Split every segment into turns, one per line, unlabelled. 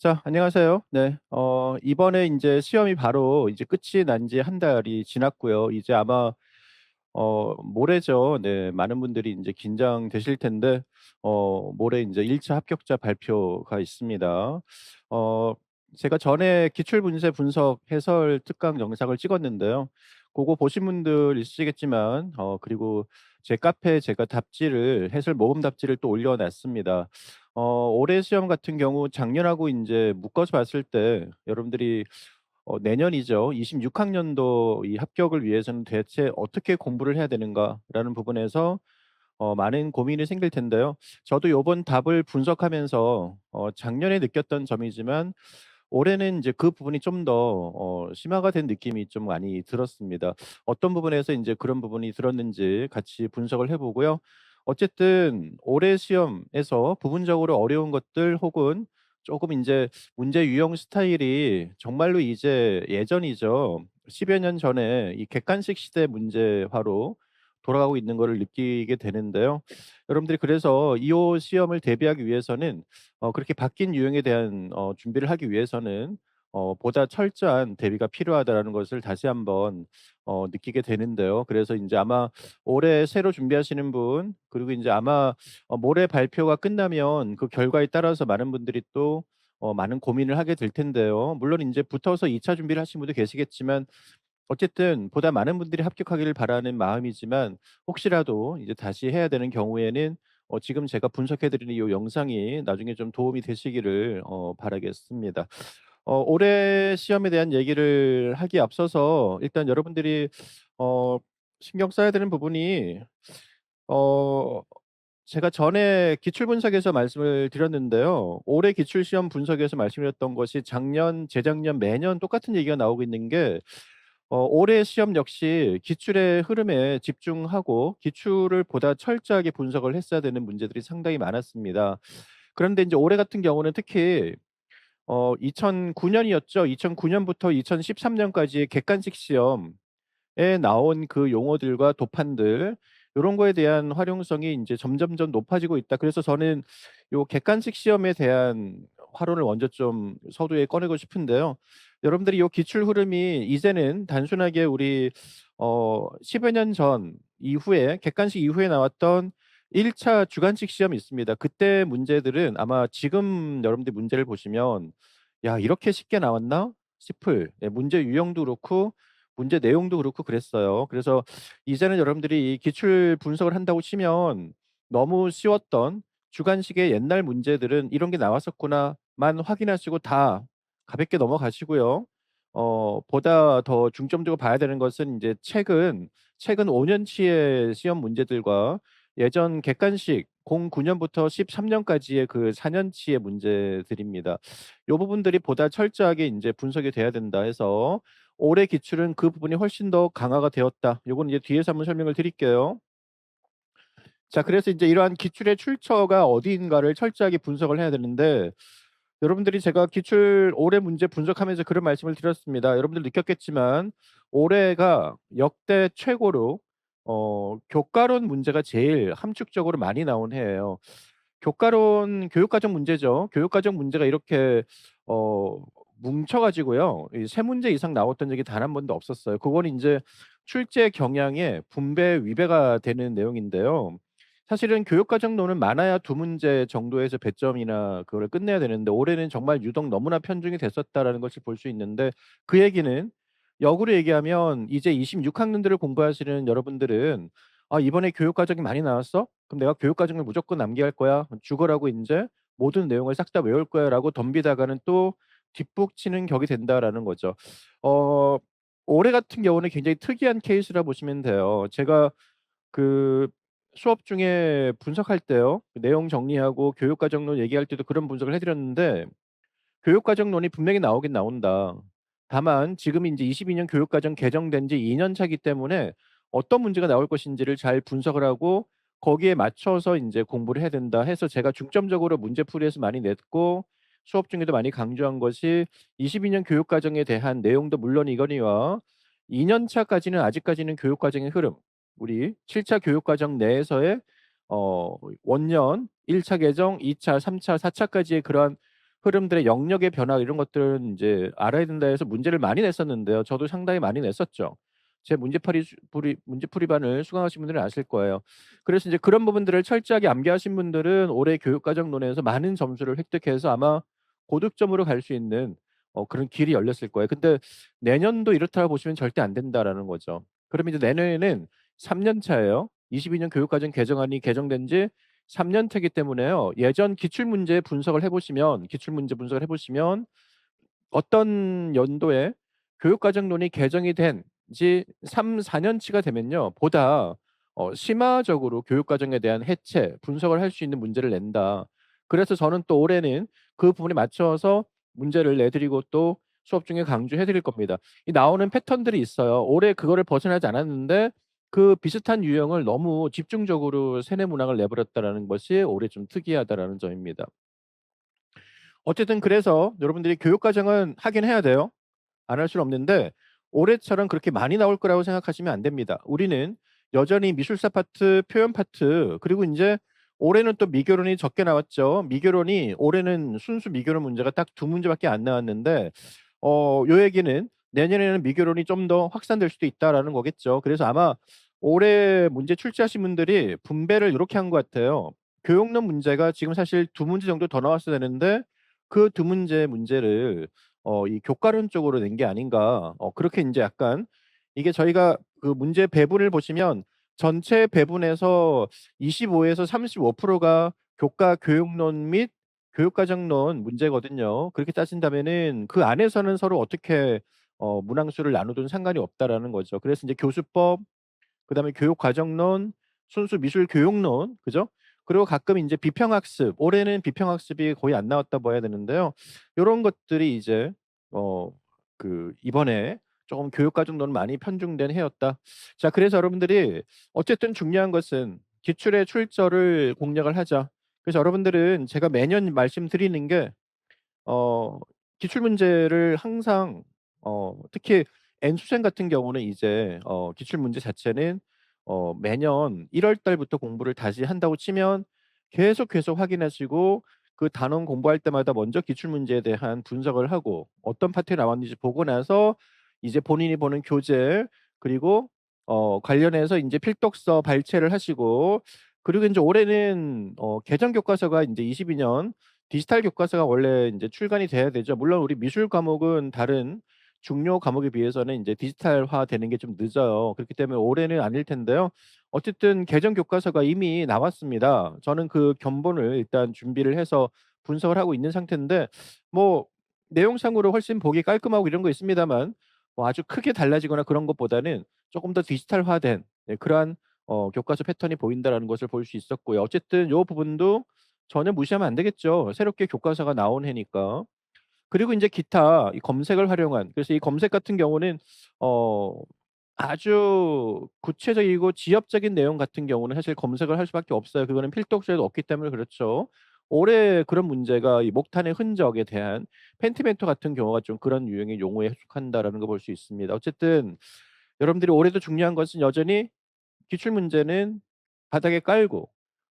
자, 안녕하세요. 네. 이번에 이제 시험이 바로 이제 끝이 난 지 한 달이 지났고요. 이제 아마 모레죠. 네. 많은 분들이 이제 긴장되실 텐데 모레 이제1차 합격자 발표가 있습니다. 어 제가 전에 기출 문제 분석 해설 특강 영상을 찍었는데요. 그거 보신 분들 있으시겠지만 그리고 제 카페에 제가 답지를 해설 모금 답지를 또 올려 놨습니다. 올해 시험 같은 경우 작년하고 이제 묶어서 봤을 때 여러분들이 내년이죠. 26 학년도 이 합격을 위해서는 대체 어떻게 공부를 해야 되는가라는 부분에서 많은 고민이 생길 텐데요. 저도 요번 답을 분석하면서 작년에 느꼈던 점이지만 올해는 이제 그 부분이 좀 더 심화가 된 느낌이 좀 많이 들었습니다. 어떤 부분에서 이제 그런 부분이 들었는지 같이 분석을 해 보고요. 어쨌든 올해 시험에서 부분적으로 어려운 것들 혹은 조금 이제 문제 유형 스타일이 정말로 이제 예전이죠. 10여 년 전에 이 객관식 시대 문제화로 돌아가고 있는 거를 느끼게 되는데요. 여러분들이 그래서 이 시험을 대비하기 위해서는 그렇게 바뀐 유형에 대한 준비를 하기 위해서는 보다 철저한 대비가 필요하다라는 것을 다시 한번 느끼게 되는데요. 그래서 인제 아마 올해 새로 준비하시는 분 그리고 인제 아마 모레 발표가 끝나면 그 결과에 따라서 많은 분들이 또 많은 고민을 하게 될 텐데요. 물론 인제 붙어서 2차 준비를 하신 분도 계시겠지만 어쨌든 보다 많은 분들이 합격하기를 바라는 마음이지만 혹시라도 이제 다시 해야 되는 경우에는 지금 제가 분석해 드리는 이 영상이 나중에 좀 도움이 되시기를 바라겠습니다. 올해 시험에 대한 얘기를 하기에 앞서서 일단 여러분들이 어 신경 써야 되는 부분이 어 제가 전에 기출 분석에서 말씀을 드렸는데요. 올해 기출 시험 분석에서 말씀드렸던 것이 작년, 재작년 매년 똑같은 얘기가 나오고 있는 게 올해 시험 역시 기출의 흐름에 집중하고 기출을 보다 철저하게 분석을 했어야 되는 문제들이 상당히 많았습니다. 그런데 인제 올해 같은 경우는 특히 2009 년이었죠. 2009 년부터 2013 년까지의 객관식 시험 에 나온 그 용어들과 도판들 요런 거에 대한 활용성이 인제 점점점 높아지고 있다. 그래서 저는 요 객관식 시험에 대한 화론을 먼저 좀 서두에 꺼내고 싶은데요. 여러분들이 요 기출 흐름이 이제는 단순하게 우리 10여 년 전 이후에 객관식 이후에 나왔던 1차 주관식 시험이 있습니다. 그때 문제들은 아마 지금 여러분들 문제를 보시면 '야 이렇게 쉽게 나왔나?' 싶을 예 문제 유형도 그렇고 문제 내용도 그렇고 그랬어요. 그래서 이제는 여러분들이 이 기출 분석을 한다고 치면 너무 쉬웠던 주관식의 옛날 문제들은 '이런 게 나왔었구나.'만 확인하시고 다 가볍게 넘어가시고요. 보다 더 중점적으로 봐야 되는 것은 인제 최근 5 년치의 시험 문제들과 예전 객관식 09 년부터 13 년까지의 그 4 년치의 문제들입니다. 요 부분들이 보다 철저하게 인제 분석이 돼야 된다 해서 올해 기출은 그 부분이 훨씬 더 강화가 되었다. 요거는 이제 뒤에서 한번 설명을 드릴게요. 자 그래서 인제 이러한 기출의 출처가 어디인가를 철저하게 분석을 해야 되는데 여러분들이 제가 기출 올해 문제 분석하면서 그런 말씀을 드렸습니다. 여러분들 느꼈겠지만 올해가 역대 최고로 교과론 문제가 제일 함축적으로 많이 나온 해예요. 교과론 교육과정 문제죠. 교육과정 문제가 이렇게 어 뭉쳐 가지고요. 이 3 문제 이상 나왔던 적이 단 한 번도 없었어요. 그거는 인제 출제 경향의 분배 위배가 되는 내용인데요. 사실은 교육과정론은 많아야 2 문제 정도에서 배점이나 그거를 끝내야 되는데 올해는 정말 유독 너무나 편중이 됐었다라는 것을 볼 수 있는데 그 얘기는 역으로 얘기하면 이제 26 학년들을 공부하시는 여러분들은 '아 이번에 교육과정이 많이 나왔어? 그럼 내가 교육과정을 무조건 암기할 거야. 죽어라고 인제 모든 내용을 싹 다 외울 거야.'라고 덤비다가는 또 뒷북치는 격이 된다라는 거죠. 어 올해 같은 경우는 굉장히 특이한 케이스라 보시면 돼요. 제가 그 수업 중에 분석할 때요. 그 내용 정리하고 교육과정론 얘기할 때도 그런 분석을 해 드렸는데 교육과정론이 분명히 나오긴 나온다. 다만 지금 인제 22년 교육과정 개정된 지 2년 차기 때문에 어떤 문제가 나올 것인지를 잘 분석을 하고 거기에 맞춰서 인제 공부를 해야 된다 해서 제가 중점적으로 문제풀이에서 많이 냈고 수업 중에도 많이 강조한 것이 22년 교육과정에 대한 내용도 물론이거니와 2년 차까지는 아직까지는 교육과정의 흐름, 우리 7차 교육과정 내에서의 원년 1차 개정, 2차, 3차, 4 차까지의 그러한 흐름들의 영역의 변화 이런 것들은 인제 알아야 된다 해서 문제를 많이 냈었는데요. 저도 상당히 많이 냈었죠. 제 문제풀이반을 수강하신 분들은 아실 거예요. 그래서 인제 그런 부분들을 철저하게 암기하신 분들은 올해 교육과정론에서 많은 점수를 획득해서 아마 고득점으로 갈 수 있는 그런 길이 열렸을 거예요. 근데 내년도 이렇다고 보시면 절대 안 된다라는 거죠. 그러면 이제 내년에는 3년 차예요. 22년 교육과정 개정안이 개정된 지 3년 차이기 때문에요. 예전 기출문제 분석을 해 보시면 어떤 연도에 교육과정론이 개정이 된 지 3-4 년치가 되면요. 보다 심화적으로 교육과정에 대한 해체, 분석을 할 수 있는 문제를 낸다. 그래서 저는 또 올해는 그 부분에 맞춰서 문제를 내 드리고 또 수업 중에 강조해 드릴 겁니다. 이 나오는 패턴들이 있어요. 올해 그거를 벗어나지 않았는데 그 비슷한 유형을 너무 집중적으로 세뇌 문항을 내버렸다라는 것이 올해 좀 특이하다라는 점입니다. 어쨌든 그래서 여러분들이 교육 과정은 하긴 해야 돼요. 안 할 수는 없는데 올해처럼 그렇게 많이 나올 거라고 생각하시면 안 됩니다. 우리는 여전히 미술사 파트, 표현 파트 그리고 인제 올해는 또 미교론이 적게 나왔죠. 미교론이 올해는 순수 미교론 문제가 딱 2 문제밖에 안 나왔는데 요 얘기는 내년에는 미교론이 좀 더 확산될 수도 있다라는 거겠죠. 그래서 아마 올해 문제 출제하신 분들이 분배를 요렇게 한 것 같아요. 교육론 문제가 지금 사실 2 문제 정도 더 나왔어야 되는데 그 2 문제를 이 교과론 쪽으로 낸 게 아닌가. 그렇게 인제 약간 이게 저희가 그 문제 배분을 보시면 전체 배분에서 25 에서 35%가 교과 교육론 및 교육과정론 문제거든요. 그렇게 따진다면은 그 안에서는 서로 어떻게 문항수를 나누든 상관이 없다라는 거죠. 그래서 인제 교수법 그다음에 교육과정론, 순수 미술교육론 그죠? 그리고 가끔 인제 비평학습, 올해는 비평학습이 거의 안 나왔다 봐야 되는데요. 요런 것들이 이제 어 이번에 쪼금 교육과정론 많이 편중된 해였다. 자 그래서 여러분들이 어쨌든 중요한 것은 기출의 출처를 공략을 하자. 그래서 여러분들은 제가 매년 말씀드리는 게 어 기출 문제를 항상 특히 N수생 같은 경우는 이제 기출 문제 자체는 매년 1월 달부터 공부를 다시 한다고 치면 계속 확인하시고 그 단원 공부할 때마다 먼저 기출 문제에 대한 분석을 하고 어떤 파트에 나왔는지 보고 나서 이제 본인이 보는 교재 그리고 관련해서 인제 필독서 발췌를 하시고 그리고 인제 올해는 개정 교과서가 인제 22년 디지털 교과서가 원래 인제 출간이 돼야 되죠. 물론 우리 미술 과목은 다른 중요 과목에 비해서는 인제 디지털화되는 게 좀 늦어요. 그렇기 때문에 올해는 아닐 텐데요. 어쨌든 개정 교과서가 이미 나왔습니다. 저는 그 견본을 일단 준비를 해서 분석을 하고 있는 상태인데 뭐 내용상으로 훨씬 보기 깔끔하고 이런 거 있습니다만 뭐 아주 크게 달라지거나 그런 것보다는 쪼끔 더 디지털화된 그러한 교과서 패턴이 보인다라는 것을 볼 수 있었고요. 어쨌든 요 부분도 전혀 무시하면 안 되겠죠. 새롭게 교과서가 나온 해니까. 그리고 인제 기타 이 검색을 활용한 그래서 이 검색 같은 경우는 어 아주 구체적이고 지엽적인 내용 같은 경우는 사실 검색을 할 수밖에 없어요. 그거는 필독서에도 없기 때문에 그렇죠. 올해 그런 문제가 이 목탄의 흔적에 대한 펜티멘토 같은 경우가 좀 그런 유형의 용어에 해당한다라는 거 볼 수 있습니다. 어쨌든 여러분들이 올해도 중요한 것은 여전히 기출 문제는 바닥에 깔고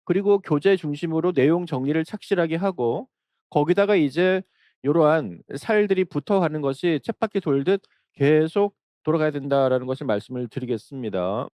그리고 교재 중심으로 내용 정리를 착실하게 하고 거기다가 이제 요러한 살들이 붙어가는 것이 쳇바퀴 돌듯 계속 돌아가야 된다라는 것을 말씀을 드리겠습니다.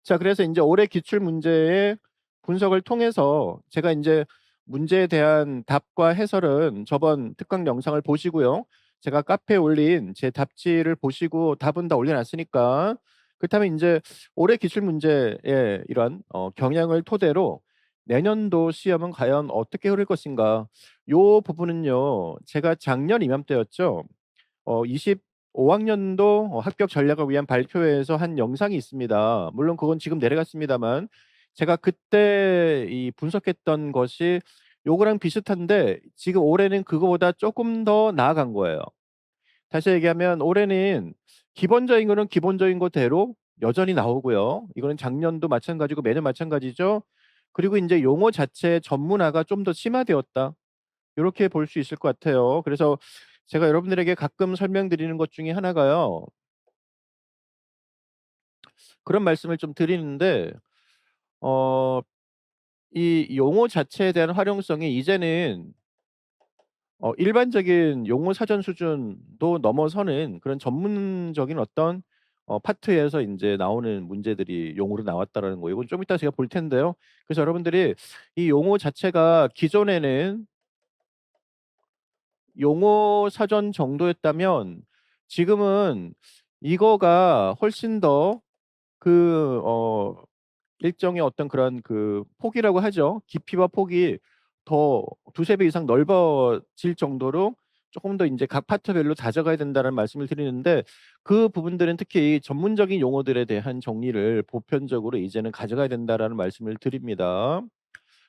자 그래서 인제 올해 기출 문제의 분석을 통해서 제가 인제 문제에 대한 답과 해설은 저번 특강 영상을 보시고요. 제가 카페에 올린 제 답지를 보시고 답은 다 올려 놨으니까 그렇다면 인제 올해 기출 문제의 이런 경향을 토대로 '내년도 시험은 과연 어떻게 흐를 것인가.' 요 부분은요. 제가 작년 이맘때였죠. 25 학년도 합격 전략을 위한 발표회에서 한 영상이 있습니다. 물론 그건 지금 내려갔습니다만 제가 그때 이 분석했던 것이 요거랑 비슷한데 지금 올해는 그거보다 쪼끔 더 나아간 거예요. 다시 얘기하면 올해는 기본적인 거는 기본적인 거대로 여전히 나오고요. 이거는 작년도 마찬가지고 매년 마찬가지죠. 그리고 인제 용어 자체의 전문화가 좀 더 심화되었다. 요렇게 볼 수 있을 것 같아요. 그래서 제가 여러분들에게 가끔 설명드리는 것 중에 하나가요. 그런 말씀을 좀 드리는데 어 이 용어 자체에 대한 활용성이 이제는 일반적인 용어 사전 수준도 넘어서는 그런 전문적인 어떤 파트에서 인제 나오는 문제들이 용어로 나왔다라는 거, 이건 좀 이따 제가 볼 텐데요. 그래서 여러분들이 이 용어 자체가 기존에는 용어 사전 정도였다면 지금은 이거가 훨씬 더 그 일정의 어떤 그런 그 폭이라고 하죠. 깊이와 폭이 더 두세 배 이상 넓어질 정도로 조금 더 인제 각 파트별로 다져가야 된다는 말씀을 드리는데, 그 부분들은 특히 전문적인 용어들에 대한 정리를 보편적으로 이제는 가져가야 된다라는 말씀을 드립니다.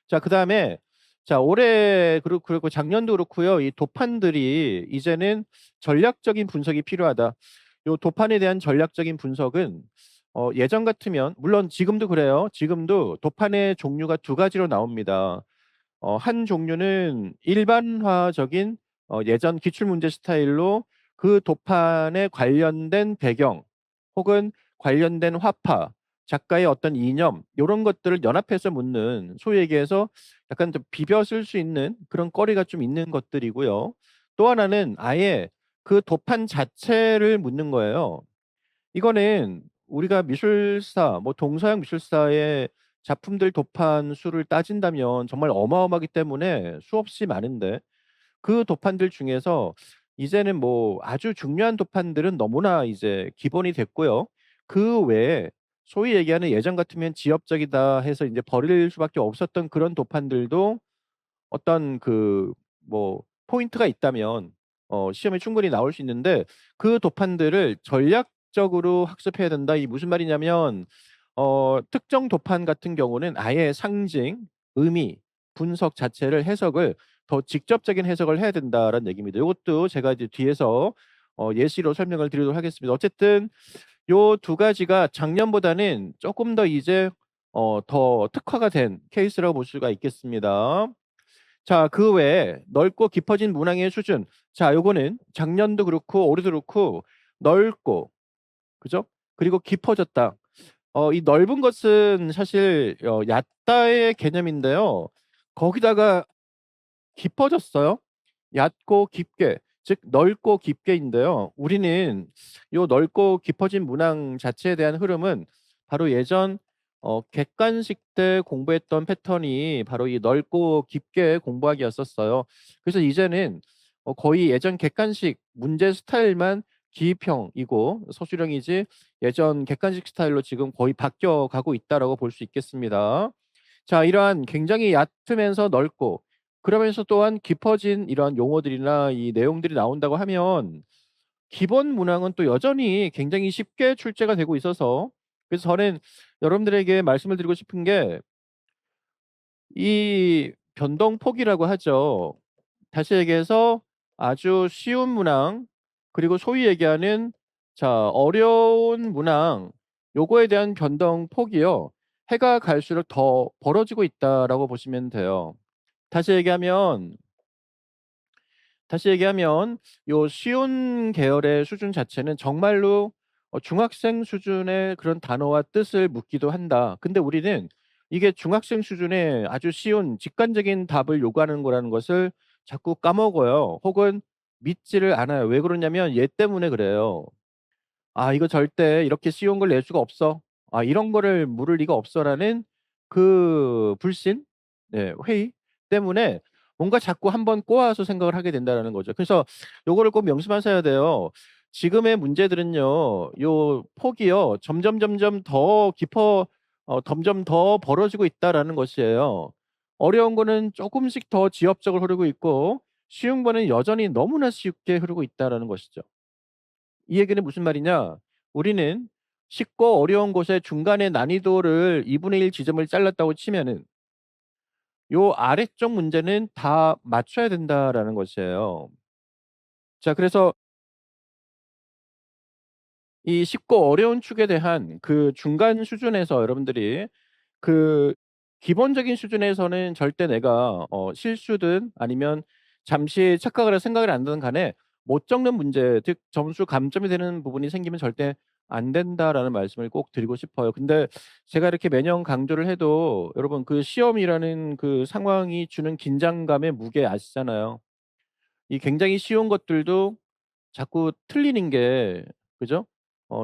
자, 그다음에 자, 올해 그리고 작년도 그렇고요. 이 도판들이 이제는 전략적인 분석이 필요하다. 요 도판에 대한 전략적인 분석은 예전 같으면, 물론 지금도 그래요. 지금도 도판의 종류가 두 가지로 나옵니다. 한 종류는 일반화적인 예전 기출문제 스타일로 그 도판에 관련된 배경 혹은 관련된 화파, 작가의 어떤 이념 요런 것들을 연합해서 묻는, 소위 얘기해서 약간 좀 비벼 쓸 수 있는 그런 거리가 좀 있는 것들이고요. 또 하나는 아예 그 도판 자체를 묻는 거예요. 이거는 우리가 미술사, 뭐 동서양 미술사의 작품들 도판 수를 따진다면 정말 어마어마하기 때문에 수없이 많은데, 그 도판들 중에서 이제는 뭐 아주 중요한 도판들은 너무나 이제 기본이 됐고요. 그 외에 소위 얘기하는 예전 같으면 지엽적이다 해서 이제 버릴 수밖에 없었던 그런 도판들도 어떤 그 뭐 포인트가 있다면 시험에 충분히 나올 수 있는데, 그 도판들을 전략적으로 학습해야 된다. 이 무슨 말이냐면 특정 도판 같은 경우는 아예 상징, 의미, 분석 자체를 해석을 더 직접적인 해석을 해야 된다라는 얘기입니다. 이것도 제가 이제 뒤에서 예시로 설명을 드리도록 하겠습니다. 어쨌든 요 두 가지가 작년보다는 조금 더 이제 더 특화가 된 케이스라고 볼 수가 있겠습니다. 자, 그 외에 넓고 깊어진 문항의 수준. 자, 요거는 작년도 그렇고 올해도 그렇고 넓고, 그죠? 그리고 깊어졌다. 이 넓은 것은 사실 얕다의 개념인데요. 거기다가 깊어졌어요. 얕고 깊게, 즉 넓고 깊게인데요. 우리는 요 넓고 깊어진 문항 자체에 대한 흐름은 바로 예전 객관식 때 공부했던 패턴이 바로 이 넓고 깊게 공부하기였었어요. 그래서 이제는 거의 예전 객관식 문제 스타일만 기입형이고 서술형이지, 예전 객관식 스타일로 지금 거의 바뀌어 가고 있다라고 볼 수 있겠습니다. 자, 이러한 굉장히 얕으면서 넓고 그러면서 또한 깊어진 이러한 용어들이나 이 내용들이 나온다고 하면, 기본 문항은 또 여전히 굉장히 쉽게 출제가 되고 있어서, 그래서 저는 여러분들에게 말씀을 드리고 싶은 게 이 변동폭이라고 하죠. 다시 얘기해서 아주 쉬운 문항, 그리고 소위 얘기하는 자 어려운 문항, 요거에 대한 변동폭이요. 해가 갈수록 더 벌어지고 있다라고 보시면 돼요. 다시 얘기하면 다시 얘기하면 요 쉬운 계열의 수준 자체는 정말로 중학생 수준의 그런 단어와 뜻을 묻기도 한다. 근데 우리는 이게 중학생 수준의 아주 쉬운 직관적인 답을 요구하는 거라는 것을 자꾸 까먹어요. 혹은 믿지를 않아요. 왜 그러냐면 얘 때문에 그래요. '아 이거 절대 이렇게 쉬운 걸 낼 수가 없어. 아 이런 거를 물을 리가 없어.'라는 그 불신, 네 회의 때문에 뭔가 자꾸 한번 꼬아서 생각을 하게 된다라는 거죠. 그래서 요거를 꼭 명심하셔야 돼요. 지금의 문제들은요. 요 폭이요. 점점 더 깊어 점점 더 벌어지고 있다라는 것이에요. 어려운 거는 쪼금씩 더 지엽적으로 흐르고 있고 쉬운 거는 여전히 너무나 쉽게 흐르고 있다라는 것이죠. 이 얘기는 무슨 말이냐? 우리는 쉽고 어려운 곳의 중간의 난이도를 2분의 1 지점을 잘랐다고 치면은 요 아래쪽 문제는 다 맞춰야 된다라는 것이에요. 자, 그래서 이 쉽고 어려운 축에 대한 그 중간 수준에서 여러분들이 그 기본적인 수준에서는 절대 내가 실수든 아니면 잠시 착각을 해서 생각을 안 하든 간에 못 적는 문제, 즉 점수 감점이 되는 부분이 생기면 절대 안 된다라는 말씀을 꼭 드리고 싶어요. 근데 제가 이렇게 매년 강조를 해도 여러분 그 시험이라는 그 상황이 주는 긴장감의 무게 아시잖아요. 이 굉장히 쉬운 것들도 자꾸 틀리는 게 그죠?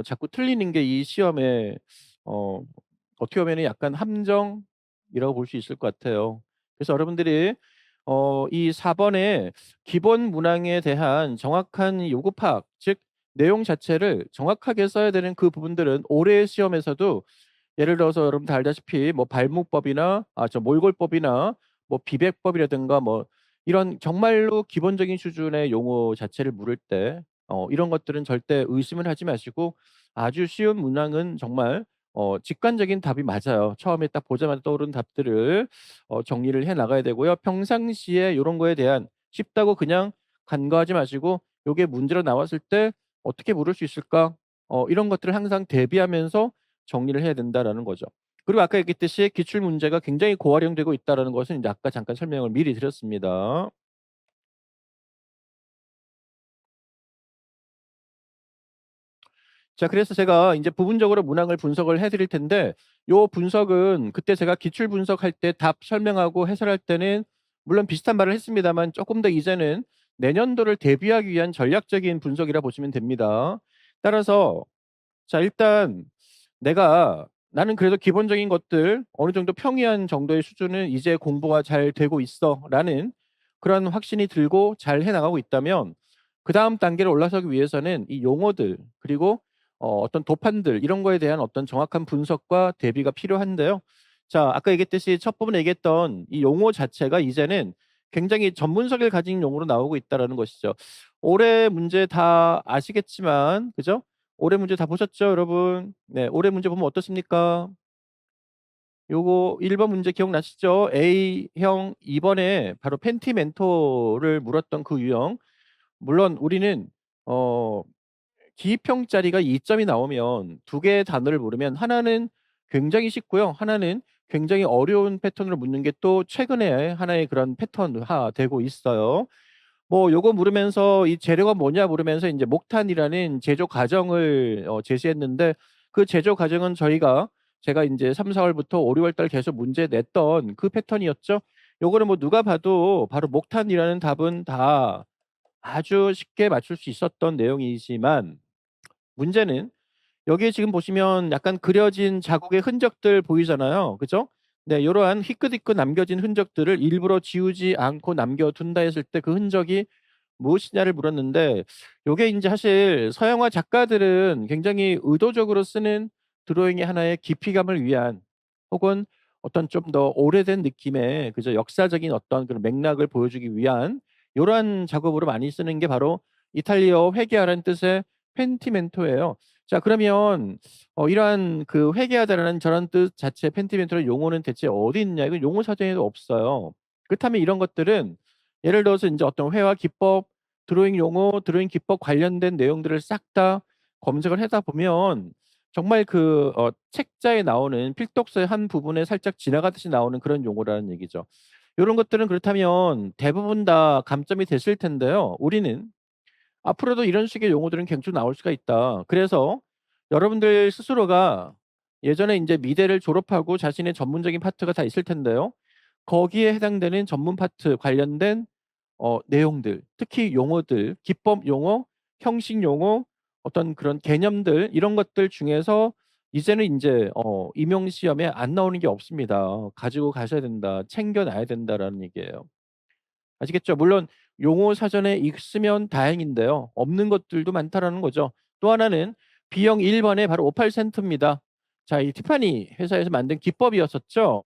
자꾸 틀리는 게 이 시험의 어 어떻게 보면은 약간 함정이라고 볼 수 있을 것 같아요. 그래서 여러분들이 이 4 번의 기본 문항에 대한 정확한 요구 파악, 즉 내용 자체를 정확하게 써야 되는 그 부분들은 올해 시험에서도 예를 들어서 여러분 다 알다시피 뭐 발목법이나 몰골법이나 뭐 비백법이라든가 뭐 이런 정말로 기본적인 수준의 용어 자체를 물을 때 이런 것들은 절대 의심을 하지 마시고 아주 쉬운 문항은 정말 직관적인 답이 맞아요. 처음에 딱 보자마자 떠오르는 답들을 정리를 해 나가야 되고요. 평상시에 요런 거에 대한 쉽다고 그냥 간과하지 마시고 요게 문제로 나왔을 때 '어떻게 물을 수 있을까?' 이런 것들을 항상 대비하면서 정리를 해야 된다라는 거죠. 그리고 아까 얘기했듯이 기출 문제가 굉장히 고활용되고 있다라는 것은 이제 아까 잠깐 설명을 미리 드렸습니다. 자 그래서 제가 인제 부분적으로 문항을 분석을 해 드릴 텐데 요 분석은 그때 제가 기출 분석할 때 답 설명하고 해설할 때는 물론 비슷한 말을 했습니다만 쪼끔 더 이제는 내년도를 대비하기 위한 전략적인 분석이라 보시면 됩니다. 따라서 자 일단 내가 '나는 그래도 기본적인 것들 어느 정도 평이한 정도의 수준은 이제 공부가 잘 되고 있어.'라는 그런 확신이 들고 잘 해 나가고 있다면 그다음 단계로 올라서기 위해서는 이 용어들 그리고 어떤 도판들 이런 거에 대한 어떤 정확한 분석과 대비가 필요한데요. 자 아까 얘기했듯이 첫 부분에 얘기했던 이 용어 자체가 이제는 굉장히 전문성을 가진 용어로 나오고 있다라는 것이죠. 올해 문제 다 아시겠지만 그죠? 올해 문제 다 보셨죠, 여러분? 네. 올해 문제 보면 어떻습니까? 요거 1번 문제 기억나시죠? A형 2 번에 바로 펜티멘토를 물었던 그 유형. 물론 우리는 어 기입형짜리가 2 점이 나오면 두 개의 단어를 물으면 하나는 굉장히 쉽고요. 하나는 굉장히 어려운 패턴으로 묻는 게 또 최근에 하나의 그런 패턴화 되고 있어요. 뭐 요거 물으면서 "이 재료가 뭐냐?" 물으면서 인제 목탄이라는 제조 과정을 제시했는데 그 제조 과정은 제가 인제 3-4 월부터 5-6월 달 계속 문제 냈던 그 패턴이었죠. 요거는 뭐 누가 봐도 바로 목탄이라는 답은 다 아주 쉽게 맞출 수 있었던 내용이지만 문제는 여기에 지금 보시면 약간 그려진 자국의 흔적들 보이잖아요. 그죠? 네 요러한 희끗희끗 남겨진 흔적들을 일부러 지우지 않고 남겨 둔다 했을 때 그 흔적이 무엇이냐를 물었는데 요게 인제 사실 서양화 작가들은 굉장히 의도적으로 쓰는 드로잉의 하나의 깊이감을 위한 혹은 어떤 좀 더 오래된 느낌의 그저 역사적인 어떤 그런 맥락을 보여주기 위한 요러한 작업으로 많이 쓰는 게 바로 이탈리아어 회개하라는 뜻의 펜티멘토예요. 자 그러면 이러한 그 회개하다라는 저런 뜻 자체의 펜티멘토의 용어는 대체 어디 있냐 이건 용어 사전에도 없어요. 그렇다면 이런 것들은 예를 들어서 인제 어떤 회화 기법, 드로잉 용어, 드로잉 기법 관련된 내용들을 싹 다 검색을 하다 보면 정말 그 책자에 나오는 필독서의 한 부분에 살짝 지나가듯이 나오는 그런 용어라는 얘기죠. 요런 것들은 그렇다면 대부분 다 감점이 됐을 텐데요. 우리는 앞으로도 이런 식의 용어들은 계속 나올 수가 있다. 그래서 여러분들 스스로가 예전에 인제 미대를 졸업하고 자신의 전문적인 파트가 다 있을 텐데요. 거기에 해당되는 전문 파트 관련된 내용들, 특히 용어들, 기법 용어, 형식 용어, 어떤 그런 개념들 이런 것들 중에서 이제는 인제 임용 시험에 안 나오는 게 없습니다. 가지고 가셔야 된다. 챙겨 놔야 된다라는 얘기예요. 아시겠죠? 물론 용어 사전에 있으면 다행인데요. 없는 것들도 많다라는 거죠. 또 하나는 B형 1 번에 바로 58 센트입니다. 자 이 티파니 회사에서 만든 기법이었었죠.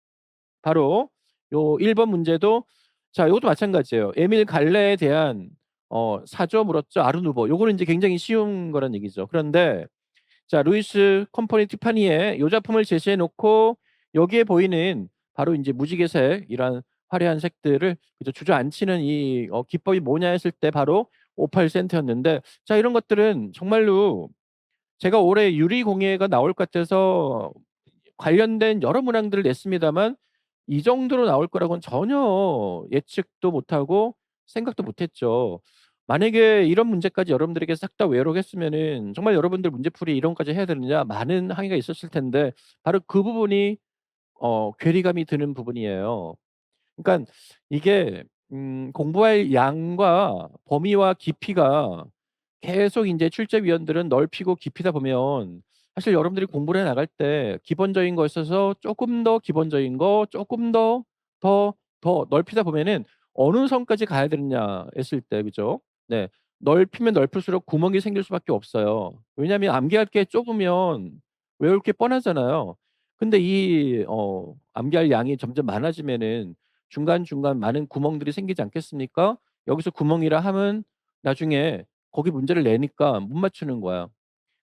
바로 요 1번 문제도 자 요것도 마찬가지예요. 에밀 갈레에 대한 사조 물었죠. 아르누보. 요거는 인제 굉장히 쉬운 거란 얘기죠. 그런데 자 루이스 컴퍼니 티파니의 요 작품을 제시해 놓고 여기에 보이는 바로 인제 무지개색 이런 화려한 색들을 그저 주저앉히는 이 기법이 뭐냐 했을 때 바로 58 센트였는데 자 이런 것들은 정말로 제가 올해 유리공예가 나올 것 같아서 관련된 여러 문항들을 냈습니다만 이 정도로 나올 거라고는 전혀 예측도 못하고 생각도 못했죠. 만약에 이런 문제까지 여러분들에게 싹 다 외우라고 했으면은 정말 여러분들 문제풀이 이런 것까지 해야 되느냐 많은 항의가 있었을 텐데 바로 그 부분이 괴리감이 드는 부분이에요. 그러니깐 이게 공부할 양과 범위와 깊이가 계속 인제 출제위원들은 넓히고 깊이다 보면 사실 여러분들이 공부를 해 나갈 때 기본적인 거에 있어서 쪼끔 더 기본적인 거 쪼끔 더 넓히다 보면은 어느 선까지 가야 되느냐 했을 때 그죠? 네. 넓히면 넓힐수록 구멍이 생길 수밖에 없어요. 왜냐하면 암기할 게 좁으면 외울 게 뻔하잖아요. 근데 암기할 양이 점점 많아지면은 중간중간 많은 구멍들이 생기지 않겠습니까? 여기서 구멍이라 함은 나중에 거기 문제를 내니까 못 맞추는 거야.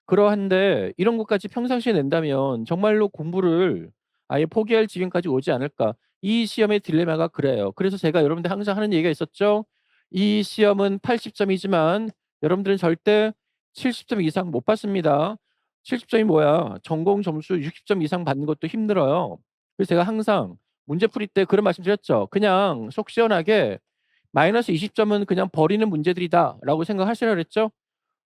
그러한데 이런 것까지 평상시에 낸다면 정말로 공부를 아예 포기할 지경까지 오지 않을까. 이 시험의 딜레마가 그래요. 그래서 제가 여러분들 항상 하는 얘기가 있었죠. 이 시험은 80 점이지만 여러분들은 절대 70점 이상 못 받습니다. 70 점이 뭐야? 전공 점수 60점 이상 받는 것도 힘들어요. 그래서 제가 항상 문제 풀이 때 그런 말씀 드렸죠. 그냥 속 시원하게 마이너스 20 점은 그냥 버리는 문제들이다라고 생각하시라 그랬죠.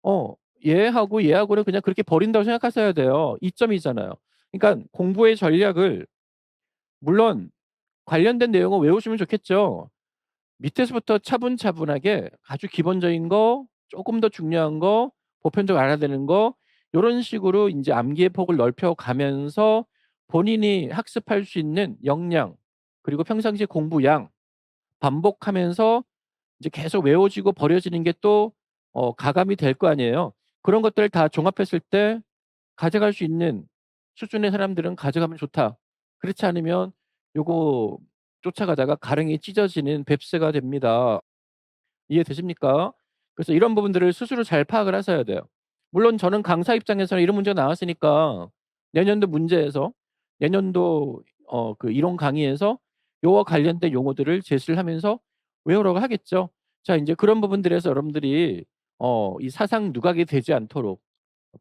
어 얘하고는 그냥 그렇게 버린다고 생각하셔야 돼요. 2 점이잖아요. 그러니까 공부의 전략을 물론 관련된 내용을 외우시면 좋겠죠. 밑에서부터 차분차분하게 아주 기본적인 거, 쪼끔 더 중요한 거, 보편적으로 알아야 되는 거 요런 식으로 인제 암기의 폭을 넓혀 가면서 본인이 학습할 수 있는 역량 그리고 평상시 공부 양 반복하면서 이제 계속 외워지고 버려지는 게 또 가감이 될 거 아니에요. 그런 것들을 다 종합했을 때 가져갈 수 있는 수준의 사람들은 가져가면 좋다. 그렇지 않으면 요거 쫓아가다가 가랭이 찢어지는 뱁새가 됩니다. 이해되십니까? 그래서 이런 부분들을 스스로 잘 파악을 하셔야 돼요. 물론 저는 강사 입장에서는 이런 문제가 나왔으니까 내년도 문제에서 내년도 이론 강의에서 요와 관련된 용어들을 제시를 하면서 외우라고 하겠죠. 자 인제 그런 부분들에서 여러분들이 이 사상 누각이 되지 않도록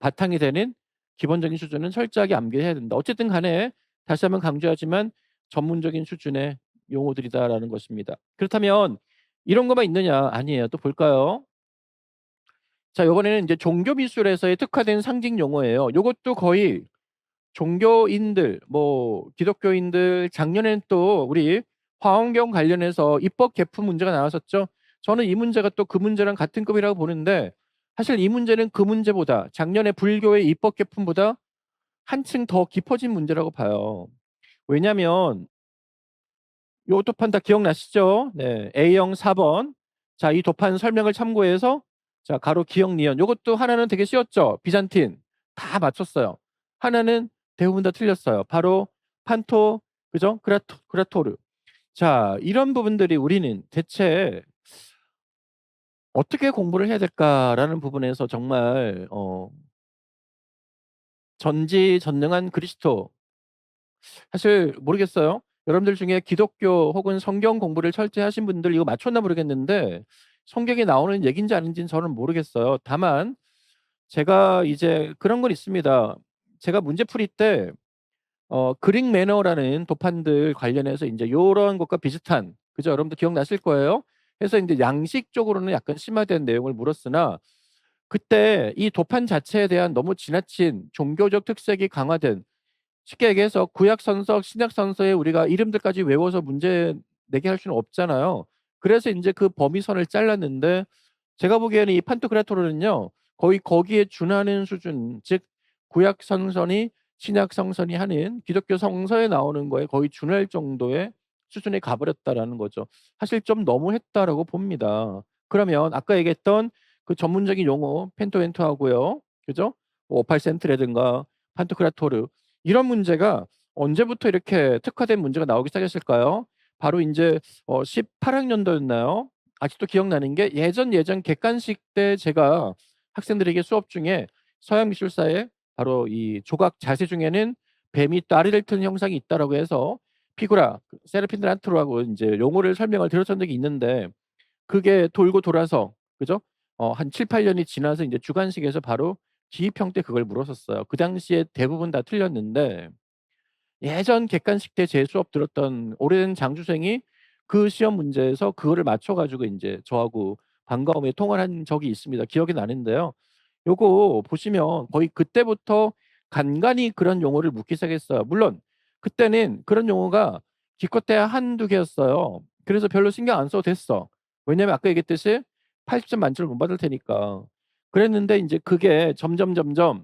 바탕이 되는 기본적인 수준은 철저하게 암기해야 된다. 어쨌든 간에 다시 한번 강조하지만 전문적인 수준의 용어들이다라는 것입니다. 그렇다면 이런 것만 있느냐? 아니에요. 또 볼까요? 자 요번에는 인제 종교 미술에서의 특화된 상징 용어예요. 요것도 거의 종교인들 뭐 기독교인들 작년에는 또 우리 화엄경 관련해서 입법 개품 문제가 나왔었죠. 저는 이 문제가 또 그 문제랑 같은 급이라고 보는데 사실 이 문제는 그 문제보다 작년에 불교의 입법 개품보다 한층 더 깊어진 문제라고 봐요. 왜냐면 요 도판 다 기억나시죠? 네. A형 4 번. 자 이 도판 설명을 참고해서 자 가로 기역 니은 요것도 하나는 되게 쉬웠죠. 비잔틴. 다 맞췄어요. 하나는 대부분 다 틀렸어요. 바로 판토 그죠? 그라토르. 자 이런 부분들이 우리는 대체 '어떻게 공부를 해야 될까?'라는 부분에서 정말 전지전능한 그리스도 사실 모르겠어요. 여러분들 중에 기독교 혹은 성경 공부를 철저히 하신 분들 이거 맞췄나 모르겠는데 성경에 나오는 얘기인지 아닌지는 저는 모르겠어요. 다만 제가 이제 그런 건 있습니다. 제가 문제 풀이 때 그릭 매너라는 도판들 관련해서 인제 요런 것과 비슷한 그죠? 여러분들 기억나실 거예요. 해서 인제 양식적으로는 약간 심화된 내용을 물었으나 그때 이 도판 자체에 대한 너무 지나친 종교적 특색이 강화된 쉽게 얘기해서 구약 선서, 신약 선서에 우리가 이름들까지 외워서 문제 내게 할 수는 없잖아요. 그래서 인제 그 범위선을 잘랐는데 제가 보기에는 이 판토그라토르는요. 거의 거기에 준하는 수준 즉 구약 성선이 신약 성선이 하는 기독교 성서에 나오는 거에 거의 준할 정도의 수준에 가 버렸다라는 거죠. 사실 좀 너무했다라고 봅니다. 그러면 아까 얘기했던 그 전문적인 용어 펜토엔토하고요. 그죠? 뭐 오팔센트라든가 판토크라토르 이런 문제가 언제부터 이렇게 특화된 문제가 나오기 시작했을까요? 바로 인제 18 학년도였나요? 아직도 기억나는 게 예전 객관식 때 제가 학생들에게 수업 중에 서양 미술사의 바로 이 조각 자세 중에는 뱀이 다리를 트는 형상이 있다라고 해서 피구라 세르핀드란트로하고 인제 용어를 설명을 드렸던 적이 있는데 그게 돌고 돌아서 그죠? 한 7-8 년이 지나서 인제 주관식에서 바로 기입형 때 그걸 물었었어요. 그 당시에 대부분 다 틀렸는데 예전 객관식 때 제 수업 들었던 오래된 장수생이 그 시험 문제에서 그거를 맞춰 가지고 인제 저하고 반가움에 통화를 한 적이 있습니다. 기억이 나는데요. 요거 보시면 거의 그때부터 간간이 그런 용어를 묻기 시작했어요. 물론 그때는 그런 용어가 기껏해야 1-2 개였어요. 그래서 별로 신경 안 써도 됐어. 왜냐면 아까 얘기했듯이 80점 만점을 못 받을 테니까. 그랬는데 이제 그게 점점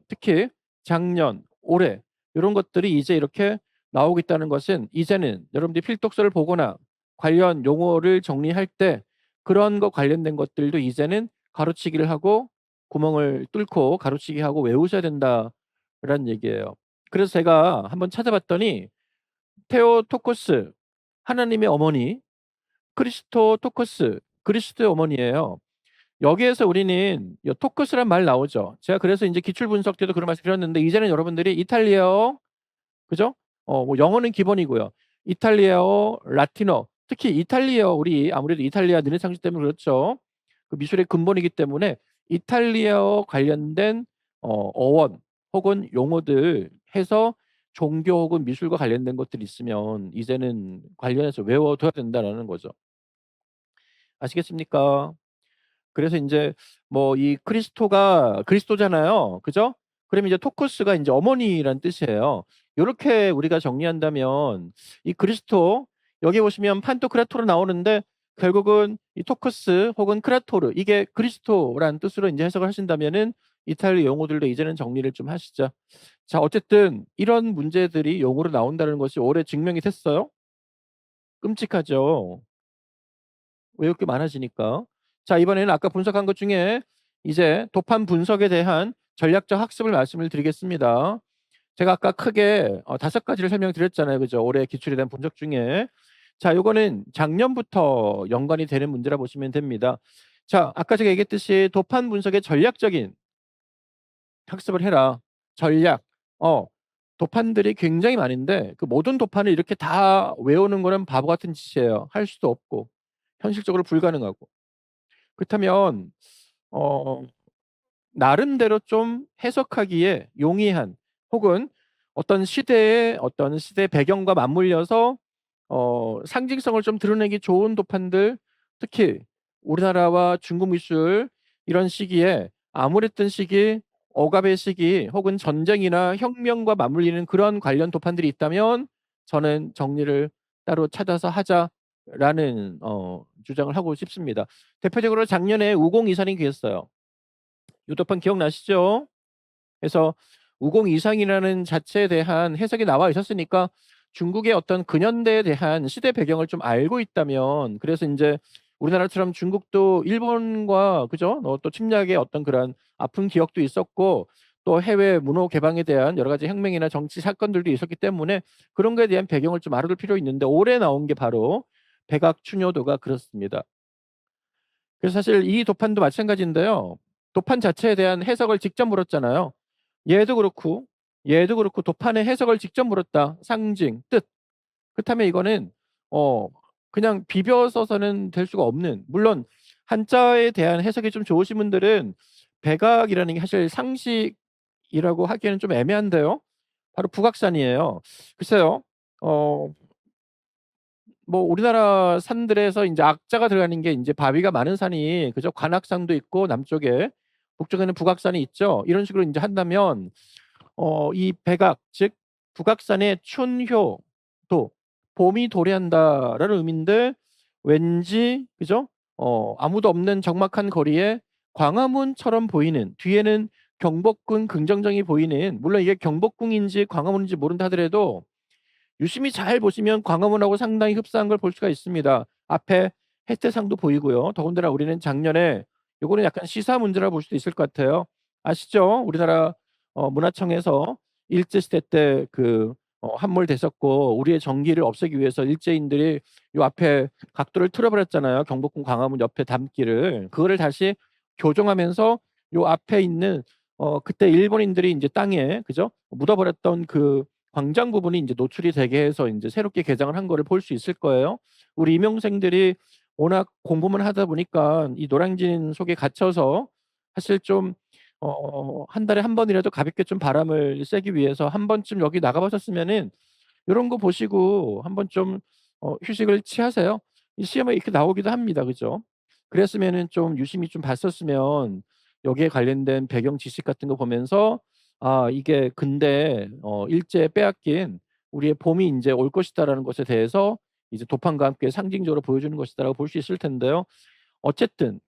특히 작년, 올해 요런 것들이 이제 이렇게 나오고 있다는 것은 이제는 여러분들이 필독서를 보거나 관련 용어를 정리할 때 그런 거 관련된 것들도 이제는 가로치기를 하고 구멍을 뚫고 가로치기 하고 외우셔야 된다라는 얘기예요. 그래서 제가 한번 찾아봤더니 테오토코스, 하나님의 어머니, 크리스토토코스, 그리스도의 어머니예요. 여기에서 우리는 요 토커스란 말 나오죠. 제가 그래서 이제 기출 분석 때도 그런 말씀 드렸는데 이제는 여러분들이 이탈리아어, 그죠? 뭐 영어는 기본이고요. 이탈리아어, 라틴어, 특히 이탈리아어, 우리 아무래도 이탈리아 르네상스 때문에 그렇죠. 그 미술의 근본이기 때문에 이탈리아어 관련된 어원 혹은 용어들 해서 종교 혹은 미술과 관련된 것들이 있으면 이제는 관련해서 외워둬야 된다는 거죠. 아시겠습니까? 그래서 인제 뭐 이 그리스토가 그리스도잖아요. 그죠? 그러면 이제 토코스가 인제 어머니란 뜻이에요. 요렇게 우리가 정리한다면 이 그리스도 여기 보시면 판토크라토로 나오는데 결국은 이 토커스 혹은 크라토르 이게 그리스도라는 뜻으로 인제 해석을 하신다면은 이탈리아 용어들도 이제는 정리를 좀 하시죠. 자 어쨌든 이런 문제들이 용어로 나온다는 것이 올해 증명이 됐어요. 끔찍하죠. 외울 게 많아지니까. 자, 이번에는 아까 분석한 것 중에 이제 도판 분석에 대한 전략적 학습을 말씀을 드리겠습니다. 제가 아까 크게 5가지를 설명드렸잖아요. 그죠? 올해 기출에 대한 분석 중에. 자, 요거는 작년부터 연관이 되는 문제라 보시면 됩니다. 자, 아까 제가 얘기했듯이 도판 분석의 전략적인 학습을 해라. 전략. 도판들이 굉장히 많은데 그 모든 도판을 이렇게 다 외우는 거는 바보 같은 짓이에요. 할 수도 없고 현실적으로 불가능하고. 그렇다면 어 나름대로 좀 해석하기에 용이한 혹은 어떤 시대 배경과 맞물려서 상징성을 좀 드러내기 좋은 도판들 특히 우리나라와 중국 미술 이런 시기에 암울했던 시기, 억압의 시기 혹은 전쟁이나 혁명과 맞물리는 그런 관련 도판들이 있다면 저는 정리를 따로 찾아서 하자라는 주장을 하고 싶습니다. 대표적으로 작년에 우공이산이 기했어요. 유도판 기억나시죠? 그래서 우공이상이라는 자체에 대한 해석이 나와 있었으니까 중국의 어떤 근현대에 대한 시대 배경을 좀 알고 있다면 그래서 이제 우리나라처럼 중국도 일본과 그죠? 또 침략의 어떤 그런 아픈 기억도 있었고 또 해외 문호 개방에 대한 여러 가지 혁명이나 정치 사건들도 있었기 때문에 그런 거에 대한 배경을 좀 알아둘 필요 있는데 올해 나온 게 바로 백악춘효도가 그렇습니다. 그래서 사실 이 도판도 마찬가지인데요. 도판 자체에 대한 해석을 직접 물었잖아요. 얘도 그렇고 얘도 그렇고 도판의 해석을 직접 물었다. 상징, 뜻. 그렇다면 이거는 어 그냥 비벼 써서는 될 수가 없는 물론 한자에 대한 해석이 좀 좋으신 분들은 백악이라는 게 사실 상식이라고 하기에는 좀 애매한데요. 바로 북악산이에요. 글쎄요. 어 뭐 우리나라 산들에서 인제 악자가 들어가는 게 인제 바위가 많은 산이 그죠? 관악산도 있고 남쪽에 북쪽에는 북악산이 있죠. 이런 식으로 인제 한다면 이 백악 즉 북악산의 춘효도 봄이 도래한다라는 의미인데 왠지 그죠? 아무도 없는 적막한 거리에 광화문처럼 보이는 뒤에는 경복궁 긍정정이 보이는 물론 이게 경복궁인지 광화문인지 모른다 하더라도 유심히 잘 보시면 광화문하고 상당히 흡사한 걸 볼 수가 있습니다. 앞에 해태상도 보이고요. 더군다나 우리는 작년에 요거는 약간 시사 문제라 볼 수도 있을 것 같아요. 아시죠? 우리나라 문화청에서 일제 시대 때 그 함몰됐었고 우리의 정기를 없애기 위해서 일제인들이 요 앞에 각도를 틀어 버렸잖아요. 경복궁 광화문 옆에 담길을. 그거를 다시 교정하면서 요 앞에 있는 그때 일본인들이 인제 땅에 그죠? 묻어 버렸던 그 광장 부분이 인제 노출이 되게 해서 인제 새롭게 개장을 한 거를 볼 수 있을 거예요. 우리 임용생들이 워낙 공부만 하다 보니까 이 노량진 속에 갇혀서 사실 좀 한 달에 한 번이라도 가볍게 좀 바람을 쐬기 위해서 한 번쯤 여기 나가 보셨으면은 요런 거 보시고 한번 좀 휴식을 취하세요. 이 시험에 이렇게 나오기도 합니다. 그죠? 그랬으면은 좀 유심히 좀 봤었으면 여기에 관련된 배경 지식 같은 거 보면서 '아 이게 근대 일제에 빼앗긴 우리의 봄이 인제 올 것이다.'라는 것에 대해서 이제 도판과 함께 상징적으로 보여주는 것이다라고 볼 수 있을 텐데요. 어쨌든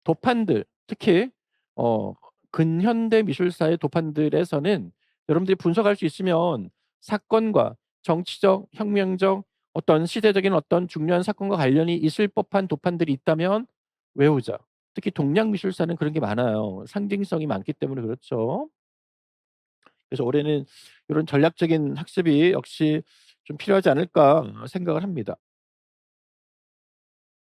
도판들 특히 어 근현대 미술사의 도판들에서는 여러분들이 분석할 수 있으면 사건과 정치적, 혁명적 어떤 시대적인 어떤 중요한 사건과 관련이 있을 법한 도판들이 있다면 외우자. 특히 동양 미술사는 그런 게 많아요. 상징성이 많기 때문에 그렇죠. 그래서 올해는 이런 전략적인 학습이 역시 좀 필요하지 않을까 생각을 합니다.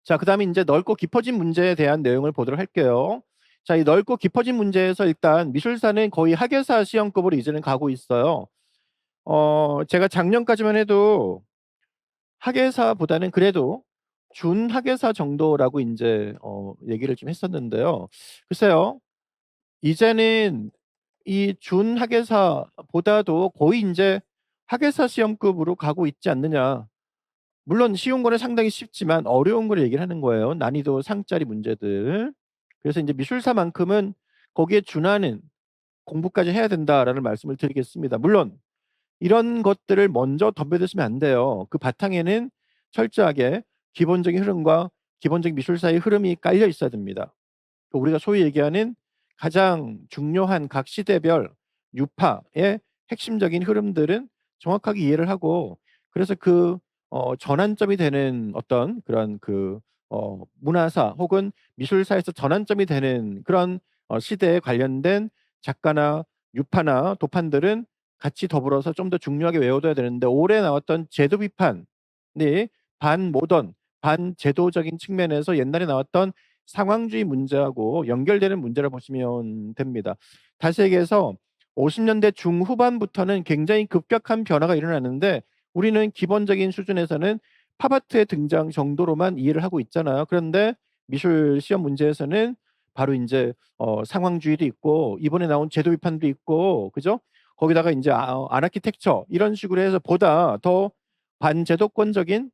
자, 그다음에 인제 넓고 깊어진 문제에 대한 내용을 보도록 할게요. 자, 이 넓고 깊어진 문제에서 일단 미술사는 거의 학예사 시험급으로 이제는 가고 있어요. 제가 작년까지만 해도 학예사보다는 그래도 준학예사 정도라고 인제 얘기를 좀 했었는데요. 글쎄요. 이제는 이 준학예사보다도 거의 인제 학예사 시험급으로 가고 있지 않느냐. 물론 쉬운 거는 상당히 쉽지만 어려운 걸 얘기를 하는 거예요, 난이도 상짜리 문제들. 그래서 인제 미술사만큼은 거기에 준하는 공부까지 해야 된다라는 말씀을 드리겠습니다. 물론 이런 것들을 먼저 덤벼드시면 안 돼요. 그 바탕에는 철저하게 기본적인 흐름과 기본적인 미술사의 흐름이 깔려 있어야 됩니다. 우리가 소위 얘기하는 가장 중요한 각 시대별 유파의 핵심적인 흐름들은 정확하게 이해를 하고 그래서 그 전환점이 되는 어떤 그런 그 문화사 혹은 미술사에서 전환점이 되는 그런 시대에 관련된 작가나 유파나 도판들은 같이 더불어서 좀 더 중요하게 외워둬야 되는데 올해 나왔던 제도 비판이 반모던, 반제도적인 측면에서 옛날에 나왔던 상황주의 문제하고 연결되는 문제라 보시면 됩니다. 다시 얘기해서 50 년대 중후반부터는 굉장히 급격한 변화가 일어나는데 우리는 기본적인 수준에서는 팝아트의 등장 정도로만 이해를 하고 있잖아요. 그런데 미술 시험 문제에서는 바로 인제 상황주의도 있고 이번에 나온 제도 비판도 있고 그죠? 거기다가 인제 아나키텍처 이런 식으로 해서 보다 더 반제도권적인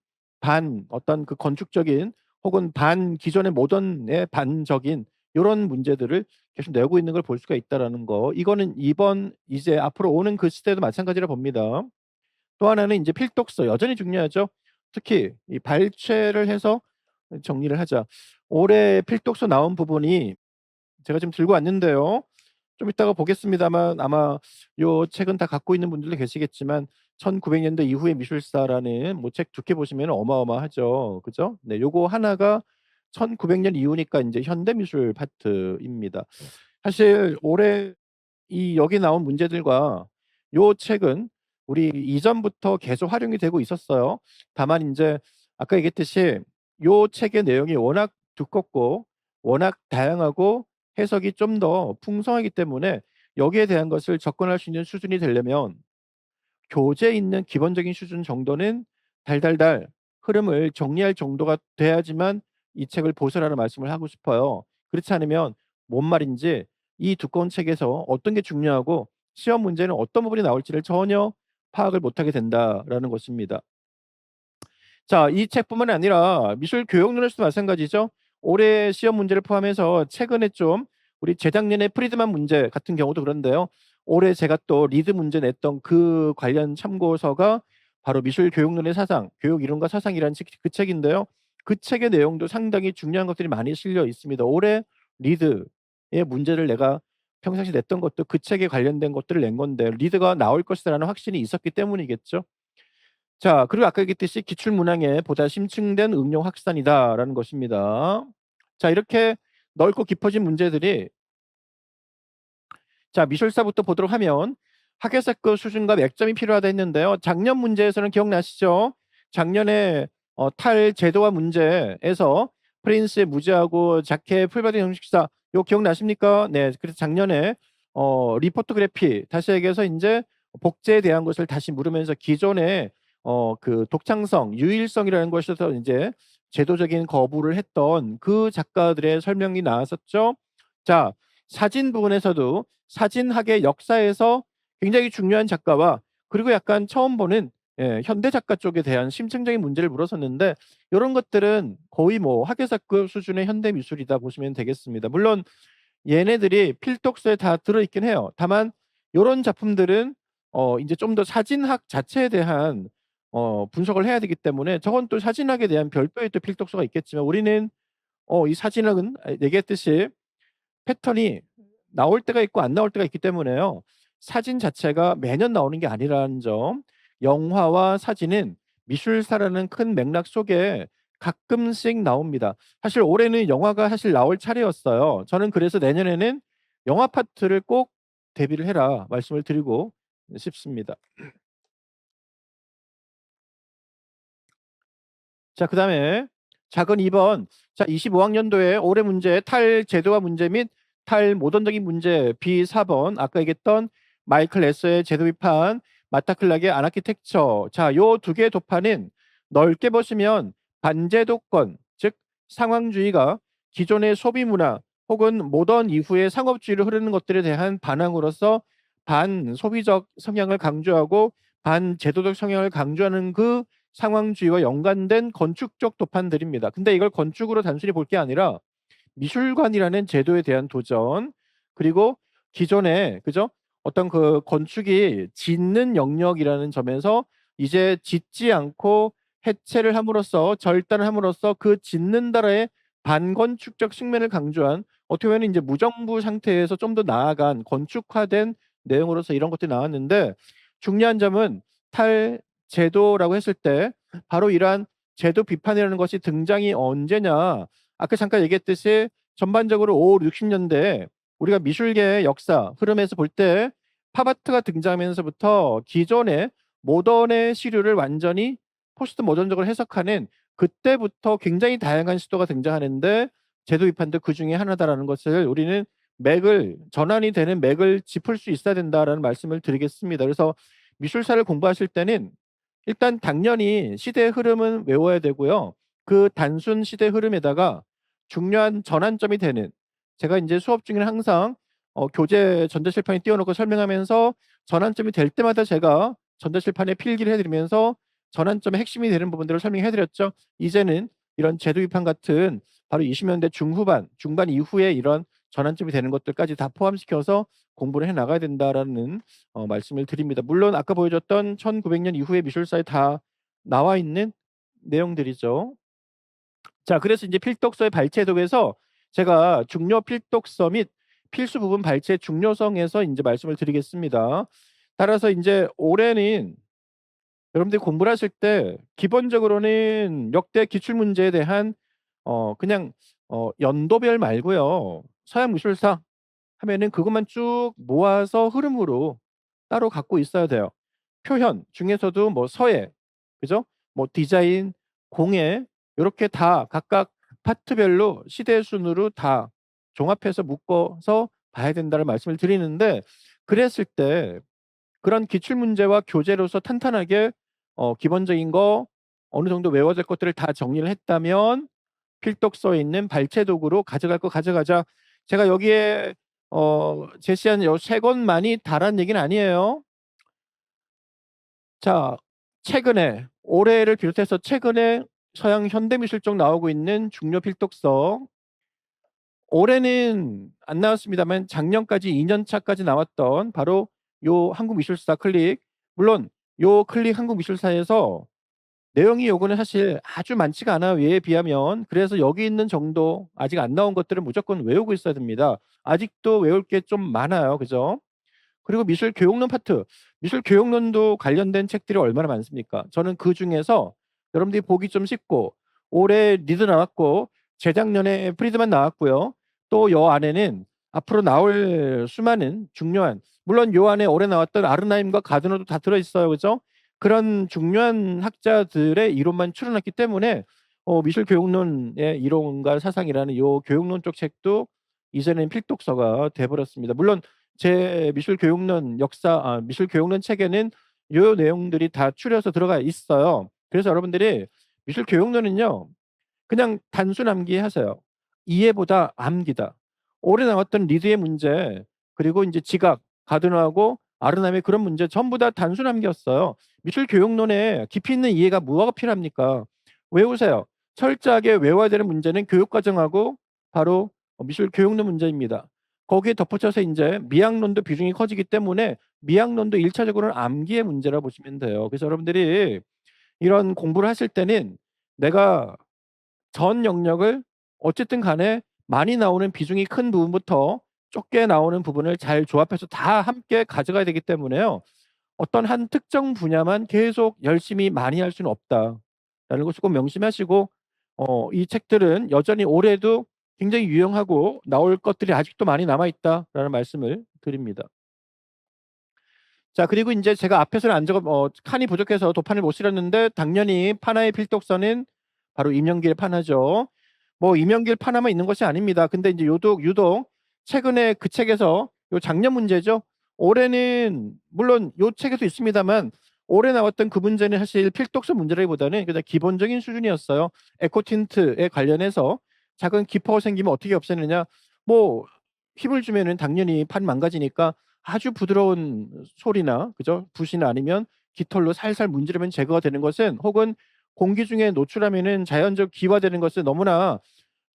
어떤 그 건축적인 혹은 기존의 모던의 반적인 요런 문제들을 계속 내고 있는 걸 볼 수가 있다라는 거. 이거는 이번 이제 앞으로 오는 그 시대도 마찬가지라 봅니다. 또 하나는 인제 필독서 여전히 중요하죠. 특히 이 발췌를 해서 정리를 하자. 올해 필독서 나온 부분이 제가 지금 들고 왔는데요. 좀 이따가 보겠습니다만 아마 요 책은 다 갖고 있는 분들도 계시겠지만 1900 년대 이후의 미술사라는 뭐 책 두께 보시면 어마어마하죠. 그죠? 네. 요거 하나가 1900년 이후니까 인제 현대 미술 파트입니다. 사실 올해 이 여기 나온 문제들과 요 책은 우리 이전부터 계속 활용이 되고 있었어요. 다만 인제 아까 얘기했듯이 요 책의 내용이 워낙 두껍고 워낙 다양하고 해석이 좀 더 풍성하기 때문에 여기에 대한 것을 접근할 수 있는 수준이 되려면 교재에 있는 기본적인 수준 정도는 달달달 흐름을 정리할 정도가 돼야지만 이 책을 보시라는 말씀을 하고 싶어요. 그렇지 않으면 뭔 말인지 이 두꺼운 책에서 어떤 게 중요하고 시험 문제는 어떤 부분이 나올지를 전혀 파악을 못하게 된다라는 것입니다. 자, 이 책뿐만 아니라 미술 교육론에서도 마찬가지죠. 올해 시험 문제를 포함해서 최근에 좀 우리 재작년에 프리드만 문제 같은 경우도 그런데요. 올해 제가 또 리드 문제 냈던 그 관련 참고서가 바로 미술 교육론의 사상, 교육 이론과 사상이라는 그 책인데요. 그 책의 내용도 상당히 중요한 것들이 많이 실려 있습니다. 올해 리드의 문제를 내가 평상시 냈던 것도 그 책에 관련된 것들을 낸 건데 리드가 나올 것이다라는 확신이 있었기 때문이겠죠. 자, 그리고 아까 얘기했듯이 기출 문항에 보다 심층된 응용 확산이다라는 것입니다. 자, 이렇게 넓고 깊어진 문제들이 자, 미술사부터 보도록 하면 학예사급 수준과 맥점이 필요하다 했는데요. 작년 문제에서는 기억나시죠? 작년에 탈제도화 문제에서 프린스의 무죄하고 자켓 풀바디 형식사 요 기억나십니까? 네. 그래서 작년에 리포토그래피 다시 얘기해서 인제 복제에 대한 것을 다시 물으면서 기존의 그 독창성, 유일성이라는 것에서 인제 제도적인 거부를 했던 그 작가들의 설명이 나왔었죠. 자, 사진 부분에서도 사진학의 역사에서 굉장히 중요한 작가와 그리고 약간 처음 보는 현대 작가 쪽에 대한 심층적인 문제를 물었었는데 요런 것들은 거의 뭐 학예사급 수준의 현대 미술이다 보시면 되겠습니다. 물론 얘네들이 필독서에 다 들어 있긴 해요. 다만 요런 작품들은 인제 좀 더 사진학 자체에 대한 분석을 해야 되기 때문에 저건 또 사진학에 대한 별도의 또 필독서가 있겠지만 우리는 이 사진학은 얘기했듯이 패턴이 나올 때가 있고 안 나올 때가 있기 때문에요. 사진 자체가 매년 나오는 게 아니라는 점. 영화와 사진은 미술사라는 큰 맥락 속에 가끔씩 나옵니다. 사실 올해는 영화가 사실 나올 차례였어요. 저는 그래서 내년에는 영화 파트를 꼭 대비를 해라 말씀을 드리고 싶습니다. 자, 그다음에 작은 2번. 자, 25학년도에 올해 문제 탈제도화 문제 및 탈모던적인 문제 B4번. 아까 얘기했던 마이클 에서의 제도 비판, 마타 클락의 아나키텍처. 자, 요 두 개의 도파는 넓게 보시면 반제도권, 즉 상황주의가 기존의 소비 문화 혹은 모던 이후의 상업주의로 흐르는 것들에 대한 반항으로서 반소비적 성향을 강조하고 반제도적 성향을 강조하는 그 상황주의와 연관된 건축적 도판들입니다. 근데 이걸 건축으로 단순히 볼 게 아니라 미술관이라는 제도에 대한 도전, 그리고 기존에 그죠? 어떤 그 건축이 짓는 영역이라는 점에서 이제 짓지 않고 해체를 함으로써 절단을 함으로써 그 짓는다라의 반건축적 측면을 강조한, 어떻게 보면 이제 무정부 상태에서 좀 더 나아간 건축화된 내용으로서 이런 것들이 나왔는데, 중요한 점은 탈제도라고 했을 때 바로 이러한 제도 비판이라는 것이 등장이 언제냐. 아까 잠깐 얘기했듯이 전반적으로 5, 60년대 우리가 미술계의 역사 흐름에서 볼 때 팝아트가 등장하면서부터 기존의 모던의 시류를 완전히 포스트 모던적으로 해석하는, 그때부터 굉장히 다양한 시도가 등장하는데 제도 비판도 그 중에 하나다라는 것을 우리는 맥을, 전환이 되는 맥을 짚을 수 있어야 된다라는 말씀을 드리겠습니다. 그래서 미술사를 공부하실 때는 일단 당연히 시대의 흐름은 외워야 되고요. 그 단순 시대 흐름에다가 중요한 전환점이 되는, 제가 이제 수업 중에 항상 교재 전자칠판에 띄워놓고 설명하면서 전환점이 될 때마다 제가 전자칠판에 필기를 해드리면서 전환점의 핵심이 되는 부분들을 설명해드렸죠. 이제는 이런 제도 비판 같은 바로 20년대 중후반, 중반 이후에 이런 전환점이 되는 것들까지 다 포함시켜서 공부를 해 나가야 된다라는 말씀을 드립니다. 물론 아까 보여줬던 1900년 이후의 미술사에 다 나와 있는 내용들이죠. 자, 그래서 이제 필독서의 발췌독에서 제가 중요 필독서 및 필수 부분 발췌 중요성에서 이제 말씀을 드리겠습니다. 따라서 이제 올해는 여러분들이 공부를 하실 때 기본적으로는 역대 기출 문제에 대한 그냥 연도별 말고요. 서양 미술사 하면은 그것만 쭉 모아서 흐름으로 따로 갖고 있어야 돼요. 표현 중에서도 뭐 서예, 그죠? 뭐 디자인, 공예, 이렇게 다 각각 파트별로 시대 순으로 다 종합해서 묶어서 봐야 된다는 말씀을 드리는데, 그랬을 때 그런 기출 문제와 교재로서 탄탄하게 기본적인 거 어느 정도 외워질 것들을 다 정리를 했다면 필독서에 있는 발췌도구로 가져갈 거 가져가자. 제가 여기에 제시한 요 세 권만이 다란 얘기는 아니에요. 자, 최근에 올해를 비롯해서 최근에 서양 현대미술 쪽 나오고 있는 중요 필독서, 올해는 안 나왔습니다만 작년까지 2년 차까지 나왔던 바로 요 한국미술사 클릭. 물론 요 클릭 한국미술사에서 내용이 요거는 사실 아주 많지가 않아요. 얘에 비하면. 그래서 여기 있는 정도 아직 안 나온 것들은 무조건 외우고 있어야 됩니다. 아직도 외울 게 좀 많아요. 그죠? 그리고 미술 교육론 파트. 미술 교육론도 관련된 책들이 얼마나 많습니까? 저는 그 중에서 여러분들이 보기 좀 쉽고, 올해 리드 나왔고 재작년에 프리드만 나왔고요. 또 요 안에는 앞으로 나올 수많은 중요한, 물론 요 안에 올해 나왔던 아르나임과 가드너도 다 들어있어요. 그죠? 그런 중요한 학자들의 이론만 추려놨기 때문에 미술 교육론의 이론과 사상이라는 요 교육론 쪽 책도 이제는 필독서가 돼버렸습니다. 물론 제 미술 교육론 미술 교육론 책에는 요 내용들이 다 추려서 들어가 있어요. 그래서 여러분들이 미술 교육론은요, 그냥 단순 암기하세요. 이해보다 암기다. 올해 나왔던 리드의 문제, 그리고 이제 지각, 가드너하고 아르남의 그런 문제 전부 다 단순 암기였어요. 미술 교육론에 깊이 있는 이해가 뭐가 필요합니까? 외우세요. 철저하게 외워야 되는 문제는 교육과정하고 바로 미술 교육론 문제입니다. 거기에 덧붙여서 이제 미학론도 비중이 커지기 때문에 미학론도 1차적으로는 암기의 문제라 보시면 돼요. 그래서 여러분들이 이런 공부를 하실 때는 내가 전 영역을 어쨌든 간에 많이 나오는 비중이 큰 부분부터 적게 나오는 부분을 잘 조합해서 다 함께 가져가야 되기 때문에요. 어떤 한 특정 분야만 계속 열심히 많이 할 수는 없다라는 것을 꼭 명심하시고 이 책들은 여전히 올해도 굉장히 유용하고 나올 것들이 아직도 많이 남아 있다라는 말씀을 드립니다. 자, 그리고 인제 제가 앞에서는 안 적어 칸이 부족해서 도판을 못 실었는데 당연히 판화의 필독서는 바로 임영길 판화죠. 뭐 임영길 판화만 있는 것이 아닙니다. 근데 인제 유독 최근에 그 책에서 요 작년 문제죠. 올해는 물론 요 책에도 있습니다만 올해 나왔던 그 문제는 사실 필독서 문제라기보다는 그냥 기본적인 수준이었어요. 에코 틴트에 관련해서 작은 기포가 생기면 어떻게 없애느냐. 뭐 힘을 주면은 당연히 판 망가지니까 아주 부드러운 솔이나 그죠? 붓이나 아니면 깃털로 살살 문지르면 제거가 되는 것은 혹은 공기 중에 노출하면은 자연적 기화되는 것은 너무나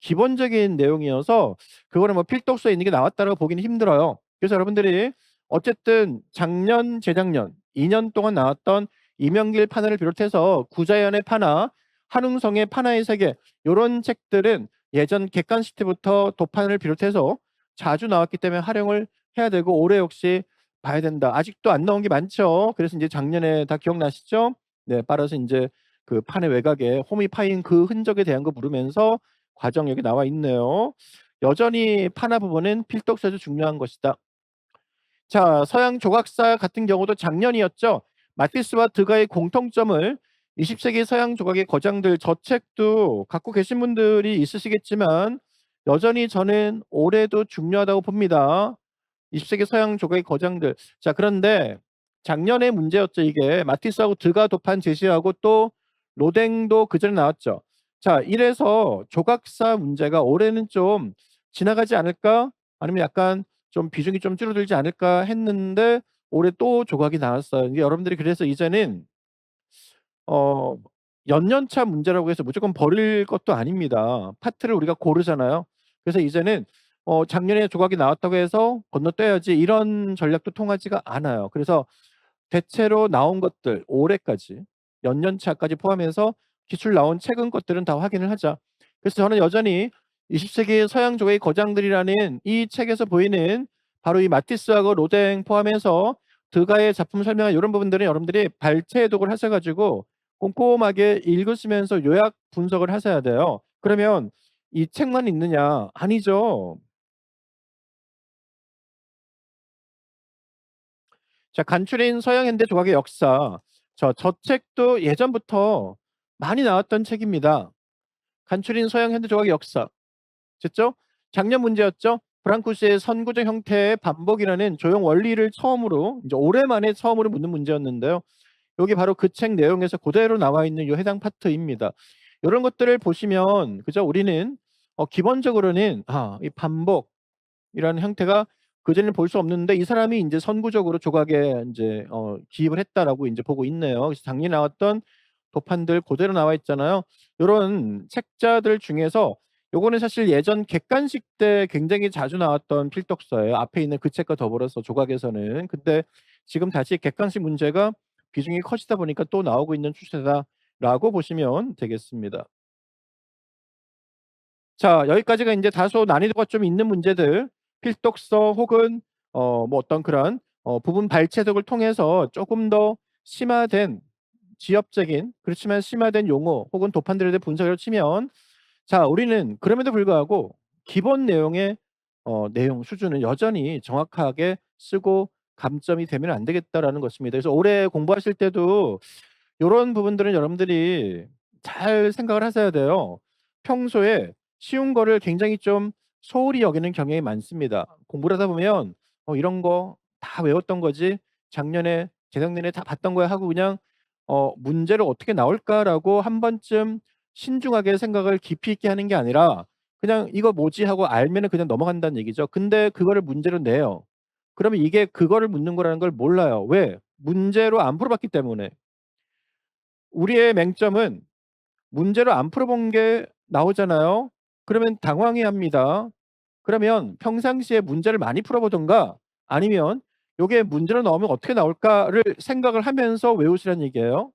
기본적인 내용이어서 그거는 뭐 필독서에 있는 게 나왔다라고 보기는 힘들어요. 그래서 여러분들이 어쨌든 작년, 재작년 2년 동안 나왔던 이명길 판화를 비롯해서 구자연의 판화, 한웅성의 판화의 세계 요런 책들은 예전 객관식 때부터 도판을 비롯해서 자주 나왔기 때문에 활용을 해야 되고 올해 역시 봐야 된다. 아직도 안 나온 게 많죠. 그래서 인제 작년에 다 기억나시죠? 네. 따라서 인제 그 판의 외곽에 홈이 파인 그 흔적에 대한 거 물으면서 과정 여기 나와 있네요. 여전히 판화 부분은 필독서도 중요한 것이다. 자, 서양 조각사 같은 경우도 작년이었죠. 마티스와 드가의 공통점을 20 세기 서양 조각의 거장들 저 책도 갖고 계신 분들이 있으시겠지만 여전히 저는 올해도 중요하다고 봅니다. 20 세기 서양 조각의 거장들. 자, 그런데 작년의 문제였죠 이게. 마티스하고 드가 도판 제시하고 또 로댕도 그전에 나왔죠. 자, 이래서 조각사 문제가 올해는 좀 지나가지 않을까? 아니면 약간 좀 비중이 좀 줄어들지 않을까 했는데 올해 또 조각이 나왔어요. 이게 여러분들이 그래서 이제는 어 연년차 문제라고 해서 무조건 버릴 것도 아닙니다. 파트를 우리가 고르잖아요. 그래서 이제는 작년에 조각이 나왔다고 해서 건너뛰어야지 이런 전략도 통하지가 않아요. 그래서 대체로 나온 것들 올해까지 연년차까지 포함해서 기출 나온 최근 것들은 다 확인을 하자. 그래서 저는 여전히 20 세기 서양 조각의 거장들이라는 이 책에서 보이는 바로 이 마티스하고 로댕 포함해서 드가의 작품 설명한 요런 부분들은 여러분들이 발췌 해독을 하셔 가지고 꼼꼼하게 읽으시면서 요약 분석을 하셔야 돼요. 그러면 이 책만 있느냐? 아니죠. 자, 간추린 서양 현대 조각의 역사. 저 책도 예전부터 많이 나왔던 책입니다. 간추린 서양 현대 조각의 역사. 됐죠? 작년 문제였죠. 브랑쿠스의 선구적 형태의 반복이라는 조형 원리를 처음으로 이제 오랜만에 처음으로 묻는 문제였는데요. 요게 바로 그 책 내용에서 고대로 나와 있는 요 해당 파트입니다. 요런 것들을 보시면 그죠? 우리는 기본적으로는 이 반복이라는 형태가 그전에는 볼 수 없는데 이 사람이 인제 선구적으로 조각에 인제 기입을 했다라고 인제 보고 있네요. 그래서 작년에 나왔던 도판들 고대로 나와 있잖아요. 요런 책자들 중에서 요거는 사실 예전 객관식 때 굉장히 자주 나왔던 필독서예요. 앞에 있는 그 책과 더불어서 조각에서는. 근데 지금 다시 객관식 문제가 비중이 커지다 보니까 또 나오고 있는 추세다라고 보시면 되겠습니다. 자, 여기까지가 인제 다소 난이도가 좀 있는 문제들 필독서 혹은 뭐 어떤 그런 부분 발췌독을 통해서 쪼금 더 심화된 지엽적인 그렇지만 심화된 용어 혹은 도판들에 대해 분석을 치면 자, 우리는 그럼에도 불구하고 기본 내용의 내용 수준은 여전히 정확하게 쓰고 감점이 되면 안 되겠다라는 것입니다. 그래서 올해 공부하실 때도 요런 부분들은 여러분들이 잘 생각을 하셔야 돼요. 평소에 쉬운 거를 굉장히 좀 소홀히 여기는 경향이 많습니다. 공부를 하다 보면 '이런 거 다 외웠던 거지. 작년에 재작년에 다 봤던 거야.' 하고 그냥 '문제를 어떻게 나올까?'라고 한 번쯤 신중하게 생각을 깊이 있게 하는 게 아니라 그냥 '이거 뭐지?' 하고 알면은 그냥 넘어간다는 얘기죠. 근데 그거를 문제로 내요. 그러면 이게 그거를 묻는 거라는 걸 몰라요. 왜? 문제로 안 풀어봤기 때문에. 우리의 맹점은 문제를 안 풀어본 게 나오잖아요. 그러면 당황해합니다. 그러면 평상시에 문제를 많이 풀어보든가 아니면 요게 문제로 나오면 어떻게 나올까를 생각을 하면서 외우시라는 얘기예요.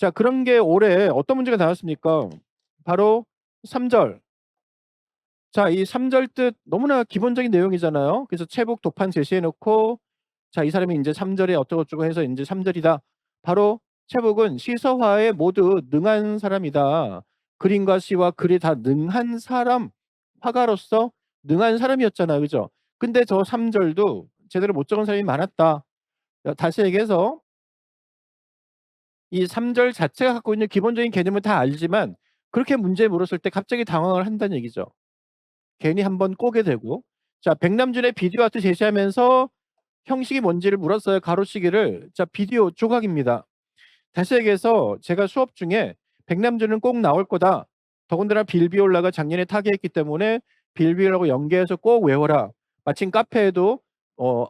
자 그런 게 올해 어떤 문제가 나왔습니까? 바로 3 절. 자 이 3절 뜻 너무나 기본적인 내용이잖아요. 그래서 체북 도판 제시해 놓고 자 이 사람이 인제 3 절에 어쩌고저쩌고 해서 인제 3 절이다. 바로 체북은 시서화에 모두 능한 사람이다. 그림과 시와 글에 다 능한 사람, 화가로서 능한 사람이었잖아요. 그죠? 근데 저 3 절도 제대로 못 적은 사람이 많았다. 다시 얘기해서 이 3절 자체가 갖고 있는 기본적인 개념은 다 알지만 그렇게 문제 물었을 때 갑자기 당황을 한다는 얘기죠. 괜히 한번 꼬게 되고. 자 백남준의 비디오 아트 제시하면서 형식이 뭔지를 물었어요, 가로치기를. 자 비디오 조각입니다. 다시 얘기해서 제가 수업 중에 "백남준은 꼭 나올 거다. 더군다나 빌비올라가 작년에 타계했기 때문에 빌비올라하고 연계해서 꼭 외워라." 마침 카페에도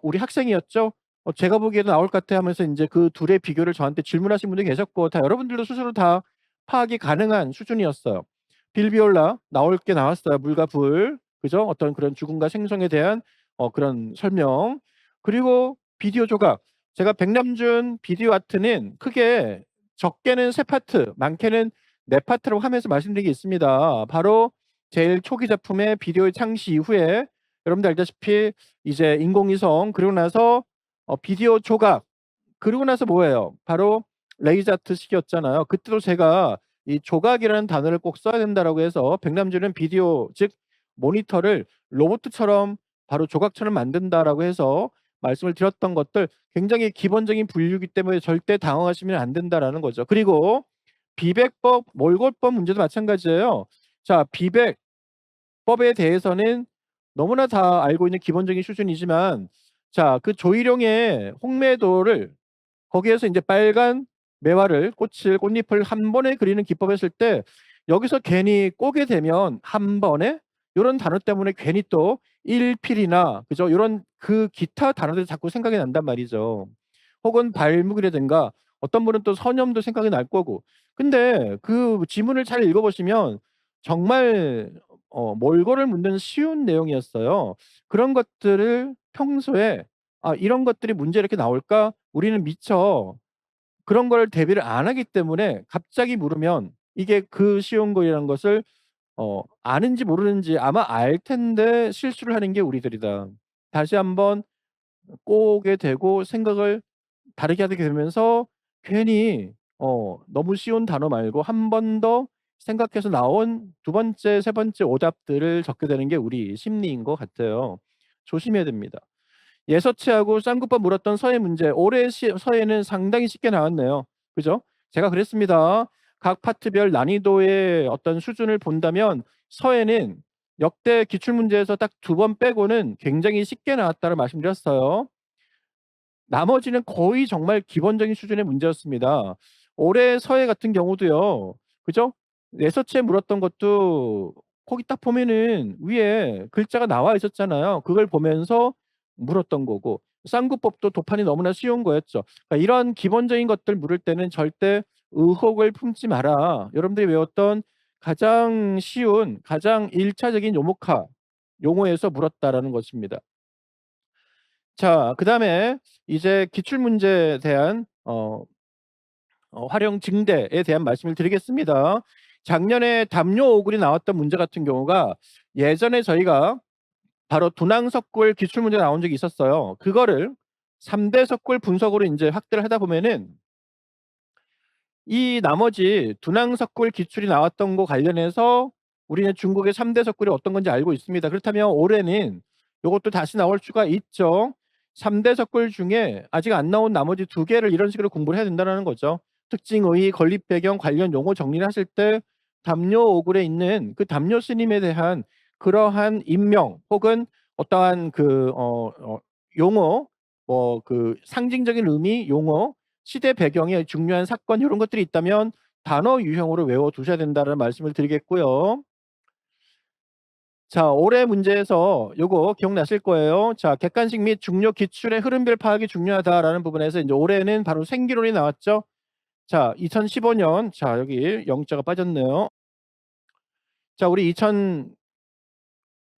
우리 학생이었죠. "제가 보기에도 나올 것 같아." 하면서 인제 그 둘의 비교를 저한테 질문하신 분도 계셨고 다 여러분들도 스스로 다 파악이 가능한 수준이었어요. 빌비올라 나올 게 나왔어요. 물과 불. 그죠? 어떤 그런 죽음과 생성에 대한 그런 설명. 그리고 비디오 조각. 제가 백남준 비디오 아트는 크게 적게는 3 파트, 많게는 4 파트라고 하면서 말씀드린 게 있습니다. 바로 제일 초기 작품의 비디오의 창시 이후에 여러분들 알다시피 이제 인공위성 그리고 나서 비디오 조각 그러고 나서 뭐예요? 바로 레이저 아트 시기였잖아요. 그때도 제가 이 "조각이라는 단어를 꼭 써야 된다."라고 해서 백남준은 비디오 즉 모니터를 로보트처럼 바로 조각처럼 만든다라고 해서 말씀을 드렸던 것들 굉장히 기본적인 분류이기 때문에 절대 당황하시면 안 된다라는 거죠. 그리고 비백법, 몰골법 문제도 마찬가지예요. 자 비백법에 대해서는 너무나 다 알고 있는 기본적인 수준이지만 자 그 조희룡의 홍매도를 거기에서 인제 빨간 매화를 꽃을 꽃잎을 한 번에 그리는 기법 했을 때 여기서 괜히 꼬게 되면 "한 번에" 요런 단어 때문에 괜히 또 일필이나 그죠? 요런 그 기타 단어들이 자꾸 생각이 난단 말이죠. 혹은 발목이라든가 어떤 분은 또 선염도 생각이 날 거고. 근데 그 지문을 잘 읽어 보시면 정말 몰골을 묻는 쉬운 내용이었어요. 그런 것들을 평소에 '아 이런 것들이 문제에 이렇게 나올까?' 우리는 미처 그런 걸 대비를 안 하기 때문에 갑자기 물으면 이게 그 쉬운 거라는 것을 아는지 모르는지 아마 알 텐데 실수를 하는 게 우리들이다. 다시 한번 꼬게 되고 생각을 다르게 하게 되면서 괜히 너무 쉬운 단어 말고 한 번 더 생각해서 나온 두 번째, 세 번째 오답들을 적게 되는 게 우리 심리인 것 같아요. 조심해야 됩니다. 예서치하고 쌍국밥 물었던 서예 문제 올해 서예는 상당히 쉽게 나왔네요. 그죠? 제가 그랬습니다. 각 파트별 난이도의 어떤 수준을 본다면 서예는 역대 기출 문제에서 딱 2번 빼고는 굉장히 쉽게 나왔다고 말씀드렸어요. 나머지는 거의 정말 기본적인 수준의 문제였습니다. 올해 서예 같은 경우도요. 그죠? 예서치에 물었던 것도 거기 딱 보면은 위에 글자가 나와 있었잖아요. 그걸 보면서 물었던 거고 쌍구법도 도판이 너무나 쉬운 거였죠. 그러니까 이런 기본적인 것들 물을 때는 절대 의혹을 품지 마라. 여러분들이 외웠던 가장 쉬운 가장 1 차적인 요목화 용어에서 물었다라는 것입니다. 자 그다음에 이제 기출 문제에 대한 활용 증대에 대한 말씀을 드리겠습니다. 작년에 담요 오글이 나왔던 문제 같은 경우가 예전에 저희가 바로 둔항석굴 기출 문제가 나온 적이 있었어요. 그거를 3대 석굴 분석으로 인제 확대를 하다 보면은 이 나머지 둔항석굴 기출이 나왔던 거 관련해서 우리는 중국의 3대 석굴이 어떤 건지 알고 있습니다. 그렇다면 올해는 요것도 다시 나올 수가 있죠. 3대 석굴 중에 아직 안 나온 나머지 2 개를 이런 식으로 공부를 해야 된다라는 거죠. 특징, 의의, 건립 배경, 관련 용어 정리를 하실 때 담요 오글에 있는 그 담요 스님에 대한 그러한 인명 혹은 어떠한 그 용어 그 상징적인 의미, 용어 시대 배경에 중요한 사건 요런 것들이 있다면 단어 유형으로 외워 두셔야 된다는 말씀을 드리겠고요. 자 올해 문제에서 요거 기억나실 거예요. 자 "객관식 및 중요 기출의 흐름별 파악이 중요하다."라는 부분에서 인제 올해는 바로 생기론이 나왔죠. 자 2015년 자 여기 영자가 빠졌네요. 자 우리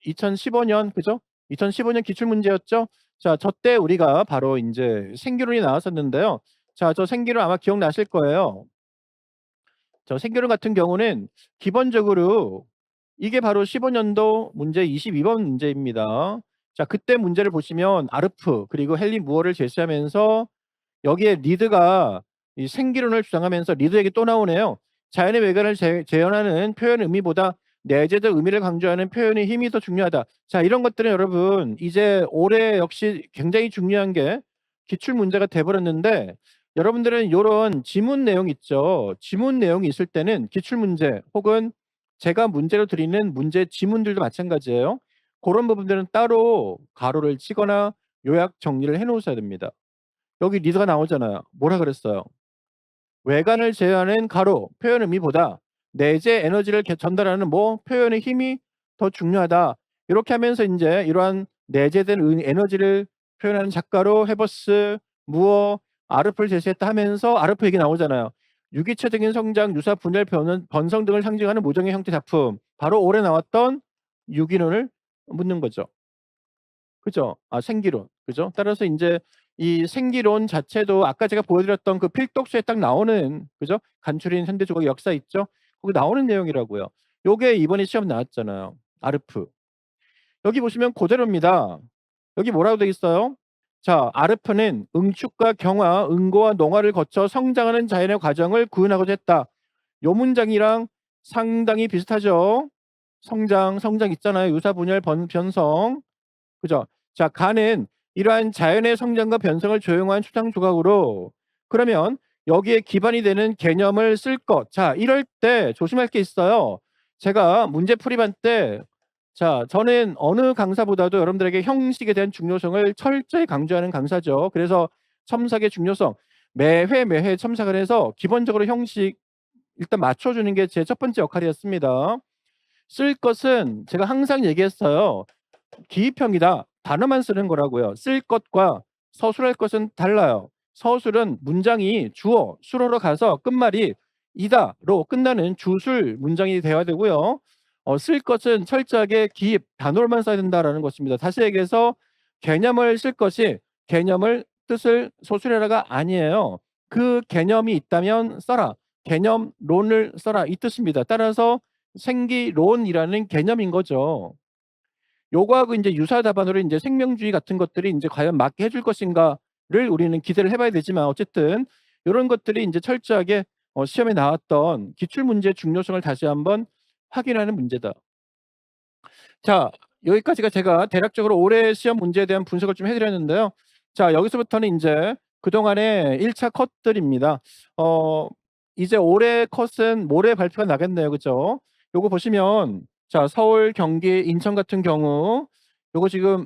2015년 그죠? 2015년 기출 문제였죠. 자 저 때 우리가 바로 인제 생기론이 나왔었는데요. 자 저 생기론 아마 기억나실 거예요. 저 생계론 같은 경우는 기본적으로 이게 바로 15 년도 문제 22번 문제입니다. 자, 그때 문제를 보시면 아르프 그리고 헨리 무어를 제시하면서 여기에 리드가 이 생기론을 주장하면서 리드 얘기 또 나오네요. 자연의 외관을 재현하는 표현 의미보다 내재적 의미를 강조하는 표현의 힘이 더 중요하다. 자, 이런 것들은 여러분 이제 올해 역시 굉장히 중요한 게 기출 문제가 돼 버렸는데, 여러분들은 요런 지문 내용 있죠. 지문 내용이 있을 때는 기출 문제 혹은 제가 문제로 드리는 문제 지문들도 마찬가지예요. 고런 부분들은 따로 가로를 치거나 요약 정리를 해 놓으셔야 됩니다. 여기 리드가 나오잖아요. 뭐라 그랬어요? 외관을 제어하는 가로 표현 의미보다 내재 에너지를 전달하는 뭐 표현의 힘이 더 중요하다. 이렇게 하면서 인제 이러한 내재된 에너지를 표현하는 작가로 헤버스, 무어, 아르프를 제시했다 하면서 아르프 얘기 나오잖아요. 유기체적인 성장, 유사, 분열, 번성 등을 상징하는 모종의 형태 작품. 바로 올해 나왔던 유기론을 묻는 거죠. 그죠? 아, 생기론. 그죠? 따라서 인제 이 생기론 자체도 아까 제가 보여 드렸던 그 필독서에 딱 나오는, 그죠? 간추린 현대 조각의 역사 있죠? 거기 나오는 내용이라고요. 요게 이번에 시험 나왔잖아요. 아르프. 여기 보시면 고대로입니다. 여기 뭐라고 돼 있어요? 자, 아르프는 응축과 경화, 응고와 농화를 거쳐 성장하는 자연의 과정을 구현하고자 했다. 요 문장이랑 상당히 비슷하죠? 성장 있잖아요. 유사, 분열, 변성. 그죠? 자, 가는 이러한 자연의 성장과 변성을 조용한 추상 조각으로, 그러면 여기에 기반이 되는 개념을 쓸 것. 자, 이럴 때 조심할 게 있어요. 제가 문제 풀이반 때, 자, 저는 어느 강사보다도 여러분들에게 형식에 대한 중요성을 철저히 강조하는 강사죠. 그래서 첨삭의 중요성 매회 첨삭을 해서 기본적으로 형식 일단 맞춰 주는 게 제 첫 번째 역할이었습니다. 쓸 것은 제가 항상 얘기했어요. 기입형이다. 단어만 쓰는 거라고요. 쓸 것과 서술할 것은 달라요. 서술은 문장이 주어, 수어로 가서 끝말이 이다로 끝나는 주술 문장이 돼야 되고요. 쓸 것은 철저하게 기입, 단어로만 써야 된다라는 것입니다. 다시 얘기해서 개념을 쓸 것이 개념을 뜻을 소술해라가 아니에요. 그 개념이 있다면 써라. 개념론을 써라. 이 뜻입니다. 따라서 생기론이라는 개념인 거죠. 요거하고 인제 유사 답안으로 인제 생명주의 같은 것들이 인제 과연 맞게 해줄 것인가를 우리는 기대를 해 봐야 되지만, 어쨌든 요런 것들이 인제 철저하게 시험에 나왔던 기출 문제의 중요성을 다시 한번 확인하는 문제다. 자, 여기까지가 제가 대략적으로 올해 시험 문제에 대한 분석을 좀 해 드렸는데요. 자, 여기서부터는 인제 그동안의 1차 컷들입니다. 어 이제 올해 컷은 모레 발표가 나겠네요. 그죠? 요거 보시면, 자, 서울, 경기, 인천 같은 경우 요거 지금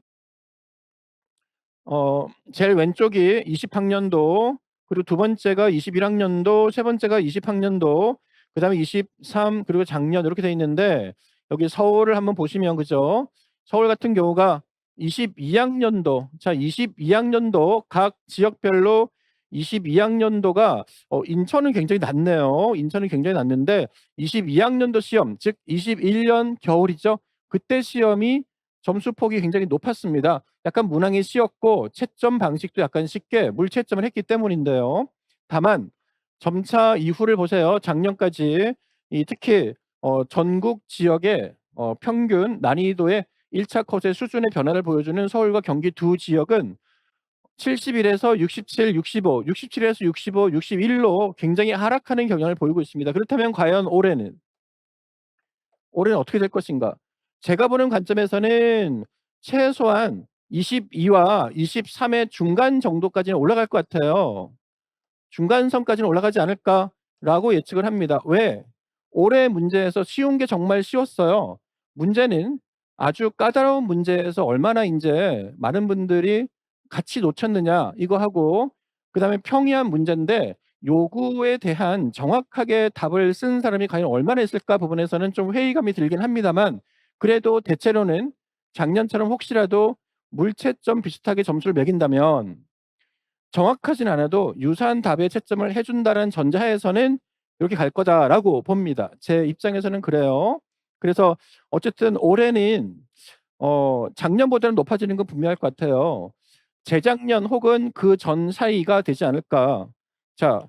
제일 왼쪽이 20 학년도, 그리고 두 번째가 21 학년도, 세 번째가 20 학년도, 그다음에 23, 그리고 작년 이렇게 돼 있는데, 여기 서울을 한번 보시면, 그죠? 서울 같은 경우가 22 학년도, 자, 22 학년도 각 지역별로 22 학년도가 인천은 굉장히 낮네요. 인천은 굉장히 낮는데 22 학년도 시험, 즉 21년 겨울이죠. 그때 시험이 점수 폭이 굉장히 높았습니다. 약간 문항이 쉬웠고 채점 방식도 약간 쉽게 물채점을 했기 때문인데요. 다만 점차 이후를 보세요. 작년까지 이 특히 전국 지역의 평균 난이도의 1차 컷의 수준의 변화를 보여주는 서울과 경기 두 지역은 71 에서 67, 65, 67 에서 65, 61로 굉장히 하락하는 경향을 보이고 있습니다. 그렇다면 과연 올해는 어떻게 될 것인가? 제가 보는 관점에서는 최소한 22와 23의 중간 정도까지는 올라갈 것 같아요. '중간선까지는 올라가지 않을까.'라고 예측을 합니다. 왜? 올해 문제에서 쉬운 게 정말 쉬웠어요. 문제는 아주 까다로운 문제에서 얼마나 인제 많은 분들이 같이 놓쳤느냐 이거 하고, 그다음에 평이한 문제인데 요구에 대한 정확하게 답을 쓴 사람이 과연 얼마나 있을까 부분에서는 좀 회의감이 들긴 합니다만, 그래도 대체로는 작년처럼 혹시라도 물채점 비슷하게 점수를 매긴다면 정확하진 않아도 유사한 답에 채점을 해 준다는 전제하에서는 이렇게 갈 거다라고 봅니다. 제 입장에서는 그래요. 그래서 어쨌든 올해는 작년보다는 높아지는 건 분명할 것 같아요. 재작년 혹은 그 전 사이가 되지 않을까. 자,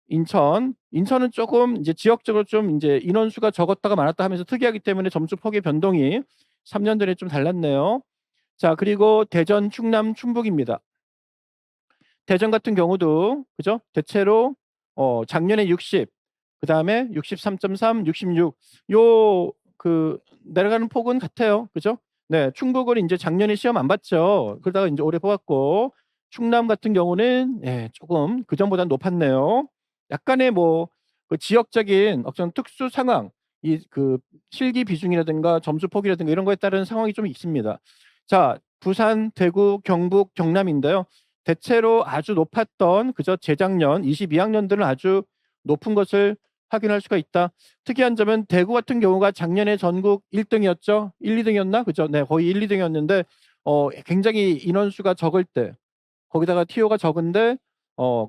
인천은 쪼금 이제 지역적으로 좀 인제 인원수가 적었다가 많았다 하면서 특이하기 때문에 점수 폭의 변동이 3년 전에 좀 달랐네요. 자, 그리고 대전, 충남, 충북입니다. 대전 같은 경우도 그죠? 대체로 작년에 60, 그다음에 63.3, 66, 요 내려가는 폭은 같아요. 그죠? 네. 충북은 인제 작년에 시험 안 봤죠. 그러다가 인제 올해 뽑았고, 충남 같은 경우는 예 쪼금 그전보다는 높았네요. 약간의 지역적인 어떤 특수 상황, 실기 비중이라든가 점수 폭이라든가 이런 거에 따른 상황이 좀 있습니다. 자, 부산, 대구, 경북, 경남인데요. 대체로 아주 높았던 재작년 22 학년들은 아주 높은 것을 확인할 수가 있다. 특이한 점은 대구 같은 경우가 작년에 전국 1 등이었죠. 1-2 등이었나? 그죠? 네. 거의 1-2 등이었는데 굉장히 인원수가 적을 때, 거기다가 티오가 적은데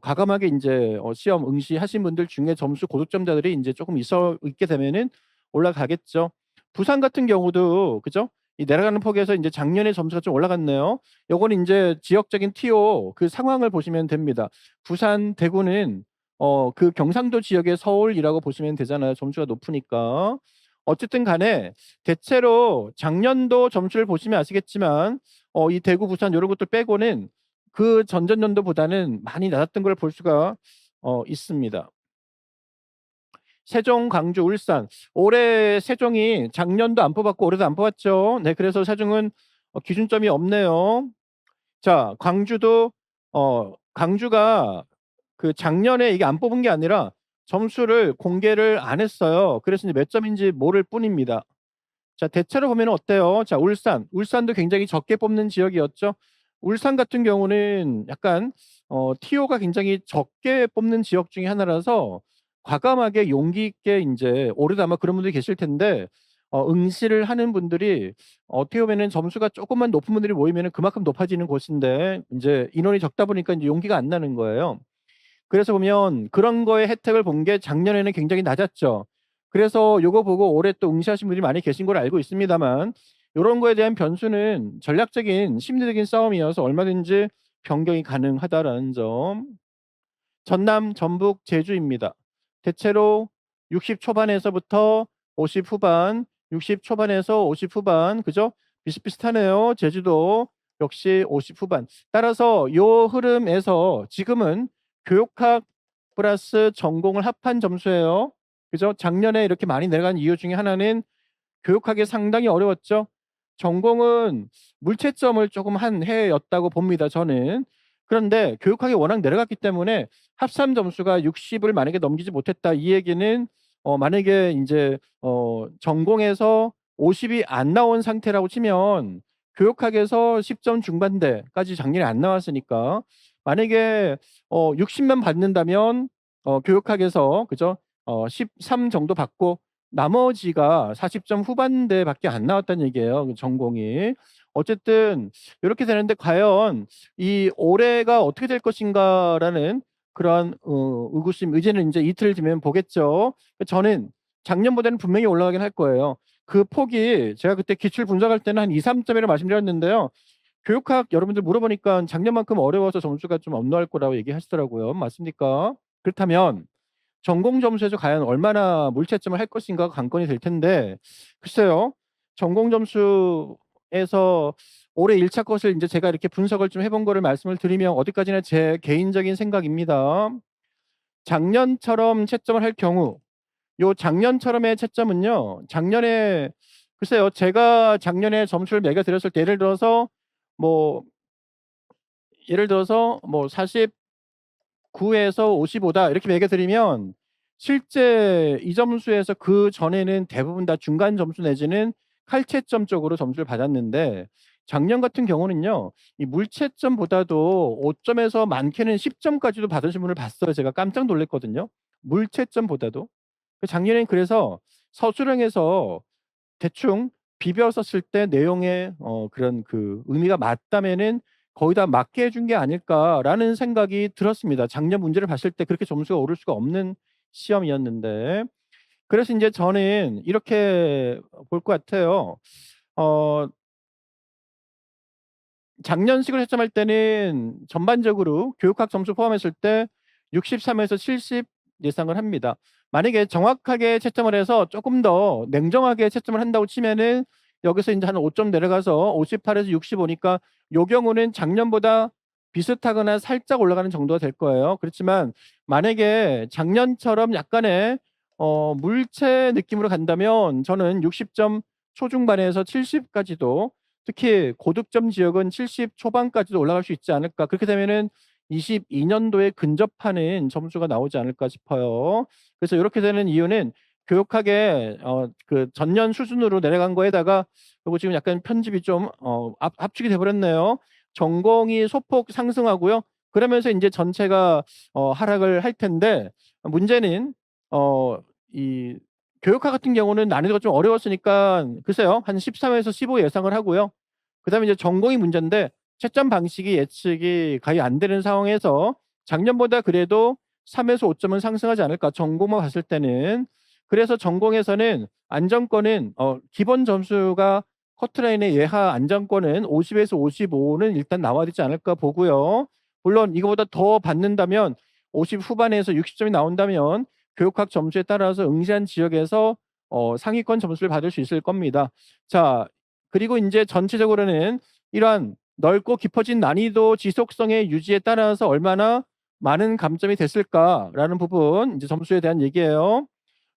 과감하게 인제 시험 응시하신 분들 중에 점수 고득점자들이 인제 쪼끔 있게 되면은 올라가겠죠. 부산 같은 경우도 그죠? 이 내려가는 폭에서 인제 작년에 점수가 좀 올라갔네요. 요거는 인제 지역적인 티오 그 상황을 보시면 됩니다. 부산, 대구는 경상도 지역의 서울이라고 보시면 되잖아요, 점수가 높으니까. 어쨌든 간에 대체로 작년도 점수를 보시면 아시겠지만 이 대구, 부산 요런 것들 빼고는 그 전전년도보다는 많이 낮았던 걸 볼 수가 있습니다. 세종, 광주, 울산. 올해 세종이 작년도 안 뽑았고 올해도 안 뽑았죠. 네, 그래서 세종은 기준점이 없네요. 자, 광주가 작년에 이게 안 뽑은 게 아니라 점수를 공개를 안 했어요. 그래서 이제 몇 점인지 모를 뿐입니다. 자, 대체로 보면은 어때요? 자, 울산도 굉장히 적게 뽑는 지역이었죠. 울산 같은 경우는 약간 TO가 굉장히 적게 뽑는 지역 중에 하나라서 과감하게 용기 있게 인제 올해도 아마 그런 분들이 계실 텐데 응시를 하는 분들이 어떻게 보면은 점수가 쪼끔만 높은 분들이 모이면은 그만큼 높아지는 곳인데 인제 인원이 적다 보니까 인제 용기가 안 나는 거예요. 그래서 보면 그런 거에 혜택을 본 게 작년에는 굉장히 낮았죠. 그래서 요거 보고 올해 또 응시하신 분들이 많이 계신 걸로 알고 있습니다만, 요런 거에 대한 변수는 전략적인 심리적인 싸움이어서 얼마든지 변경이 가능하다라는 점. 전남, 전북, 제주입니다. 대체로 60 초반에서부터 50 후반, 60 초반에서 50 후반, 그죠? 비슷비슷하네요. 제주도 역시 50 후반. 따라서 요 흐름에서 지금은 교육학 플러스 전공을 합한 점수예요. 그죠? 작년에 이렇게 많이 내려간 이유 중에 하나는 교육학이 상당히 어려웠죠. 전공은 물채점을 조금 한 해였다고 봅니다, 저는. 그런데 교육학이 워낙 내려갔기 때문에 합산 점수가 60을 만약에 넘기지 못했다, 이 얘기는 만약에 인제 전공에서 50이 안 나온 상태라고 치면 교육학에서 10점 중반대까지 작년에 안 나왔으니까, 만약에 60만 받는다면 교육학에서 그죠? 13 정도 받고 나머지가 40점 후반대밖에 안 나왔다는 얘기예요, 그 전공이. 어쨌든 요렇게 되는데 과연 이 '올해가 어떻게 될 것인가.'라는 그러한 의구심, 이제는 인제 이틀 뒤면 보겠죠. 저는 작년보다는 분명히 올라가긴 할 거예요. 그 폭이 제가 그때 기출 분석할 때는 한 2-3 점이라고 말씀드렸는데요. 교육학 여러분들 물어보니깐 작년만큼 어려워서 점수가 좀 업로할 거라고 얘기하시더라고요. 맞습니까? 그렇다면 전공 점수에서 과연 얼마나 물채점을 할 것인가가 관건이 될 텐데, 글쎄요. 전공 점수에서 올해 1차 것을 인제 제가 이렇게 분석을 좀 해본 거를 말씀을 드리면, 어디까지나 제 개인적인 생각입니다. 작년처럼 채점을 할 경우, 요 작년처럼의 채점은요, 작년에 글쎄요. 제가 작년에 점수를 매겨 드렸을 때 뭐 예를 들어서 49 에서 55다 이렇게 매겨 드리면, 실제 이 점수에서 그전에는 대부분 다 중간 점수 내지는 칼채점 쪽으로 점수를 받았는데, 작년 같은 경우는요, 이 물채점보다도 5 점에서 많게는 10 점까지도 받으신 분을 봤어요. 제가 깜짝 놀랐거든요, 물채점보다도. 작년엔 그래서 서술형에서 대충 비벼 썼을 때 내용의 그런 의미가 맞다면은 '거의 다 맞게 해준 게 아닐까.'라는 생각이 들었습니다. 작년 문제를 봤을 때 그렇게 점수가 오를 수가 없는 시험이었는데. 그래서 인제 저는 이렇게 볼 것 같아요. 어 작년식으로 채점할 때는 전반적으로 교육학 점수 포함했을 때 63 에서 70 예상을 합니다. 만약에 정확하게 채점을 해서 조금 더 냉정하게 채점을 한다고 치면은 여기서 인제 한 5점 내려가서 58 에서 65니까 요 경우는 작년보다 비슷하거나 살짝 올라가는 정도가 될 거예요. 그렇지만 만약에 작년처럼 약간의 물체 느낌으로 간다면 저는 60점 초중반에서 70 까지도, 특히 고득점 지역은 70 초반까지도 올라갈 수 있지 않을까. 그렇게 되면은 22 년도에 근접하는 점수가 나오지 않을까 싶어요. 그래서 요렇게 되는 이유는 교육학의 그 전년 수준으로 내려간 거에다가 요거 지금 약간 편집이 좀 압축이 돼 버렸네요. 전공이 소폭 상승하고요. 그러면서 인제 전체가 하락을 할 텐데, 문제는 이 교육학 같은 경우는 난이도가 좀 어려웠으니까 글쎄요, 한 13 에서 15 예상을 하고요. 그다음에 이제 전공이 문제인데 채점 방식이 예측이 거의 안 되는 상황에서 작년보다 그래도 3 에서 5 점은 상승하지 않을까, 전공만 봤을 때는. 그래서 전공에서는 안정권은 기본 점수가 커트라인의 예하 안정권은 50 에서 55는 일단 나와야 되지 않을까 보고요. 물론 이거보다 더 받는다면 50 후반에서 60 점이 나온다면 교육학 점수에 따라서 응시한 지역에서 상위권 점수를 받을 수 있을 겁니다. 자, 그리고 인제 전체적으로는 이러한 넓고 깊어진 난이도 지속성의 유지에 따라서 얼마나 많은 감점이 됐을까라는 부분, 인제 점수에 대한 얘기예요.